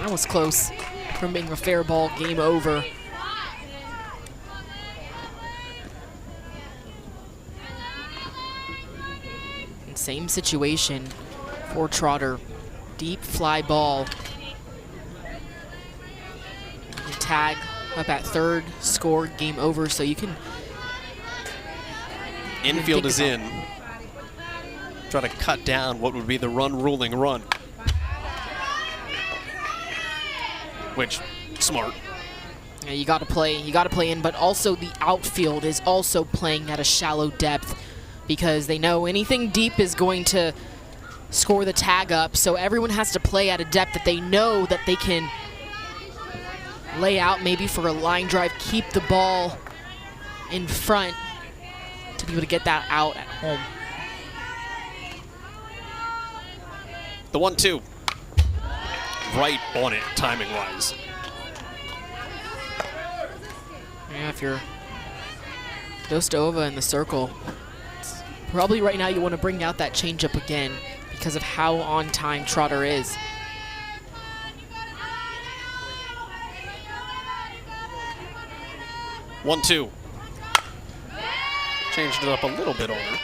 That was close from being a fair ball, game over. And same situation for Trotter. Deep fly ball. And tag up at third, score, game over, so you can... Infield is in. Try to cut down what would be the run-ruling run. Which, smart. Yeah, you got to play in, but also the outfield is also playing at a shallow depth because they know anything deep is going to score the tag up, so everyone has to play at a depth that they know that they can lay out maybe for a line drive, keep the ball in front to be able to get that out at home. The 1-2. Right on it, timing-wise. Yeah, if you're Dostova in the circle, probably right now you want to bring out that changeup again because of how on time Trotter is. One, 2. Changed it up a little bit on her.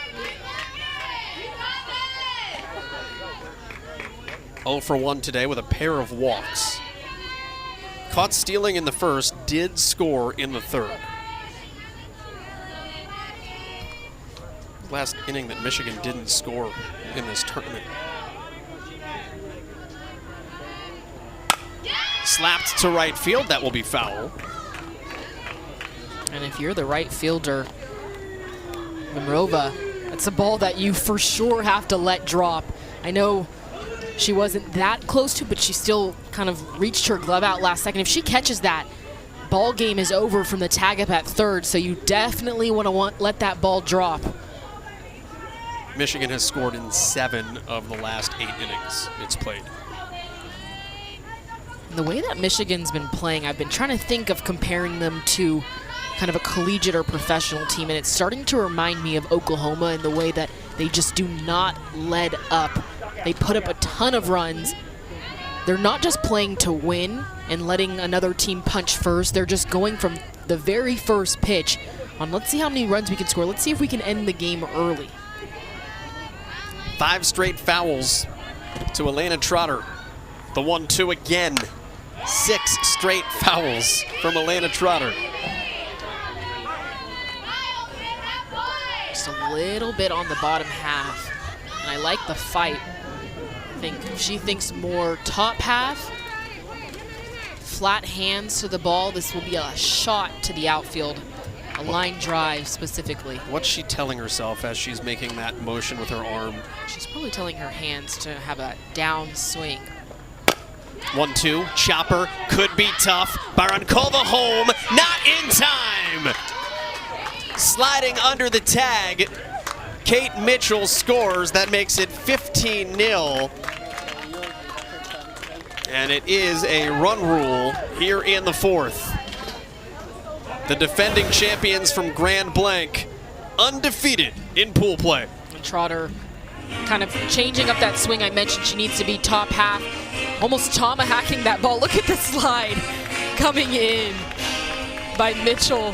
0 for 1 today with a pair of walks. Caught stealing in the first, did score in the third. Last inning that Michigan didn't score in this tournament. Slapped to right field, that will be foul. And if you're the right fielder, Mimrova, that's a ball that you for sure have to let drop. I know she wasn't that close to, but she still kind of reached her glove out last second. If she catches that, ball game is over from the tag up at third, so you definitely want to let that ball drop. Michigan has scored in 7 of the last 8 innings it's played. And the way that Michigan's been playing, I've been trying to think of comparing them to kind of a collegiate or professional team, and it's starting to remind me of Oklahoma in the way that they just do not let up. They put up a ton of runs, they're not just playing to win and letting another team punch first. They're just going from the very first pitch on, let's see how many runs we can score. Let's see if we can end the game early. 5 straight fouls to Elena Trotter. The 1-2 again. 6 straight fouls from Elena Trotter. Just a little bit on the bottom half. And I like the fight. I think she thinks more top half. Flat hands to the ball. This will be a shot to the outfield. A line drive specifically. What's she telling herself as she's making that motion with her arm? She's probably telling her hands to have a down swing. 1-2, chopper, could be tough. Barankova home, not in time. Sliding under the tag, Kate Mitchell scores. That makes it 15-0. And it is a run rule here in the 4th. The defending champions from Grand Blanc, undefeated in pool play. And Trotter kind of changing up that swing. I mentioned she needs to be top half, almost tomahawking that ball. Look at the slide coming in by Mitchell.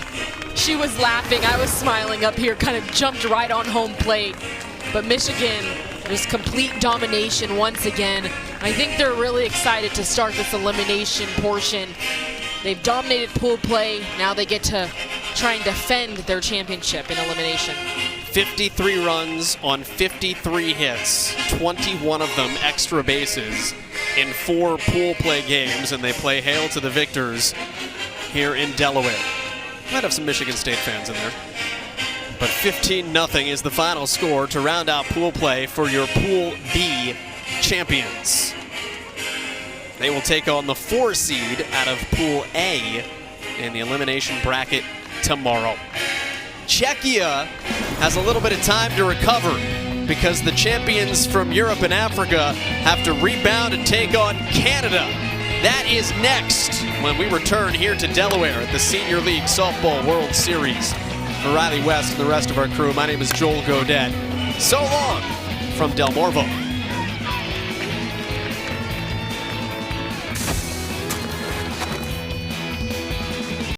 She was laughing, I was smiling up here, kind of jumped right on home plate. But Michigan, just complete domination once again. I think they're really excited to start this elimination portion. They've dominated pool play. Now they get to try and defend their championship in elimination. 53 runs on 53 hits, 21 of them extra bases in 4 pool play games, and they play hail to the victors here in Delaware. Might have some Michigan State fans in there. But 15-0 is the final score to round out pool play for your Pool B champions. They will take on the 4 seed out of Pool A in the elimination bracket tomorrow. Czechia has a little bit of time to recover because the champions from Europe and Africa have to rebound and take on Canada. That is next when we return here to Delaware at the Senior League Softball World Series. For Riley West and the rest of our crew, my name is Joel Godet. So long from Del Morvo.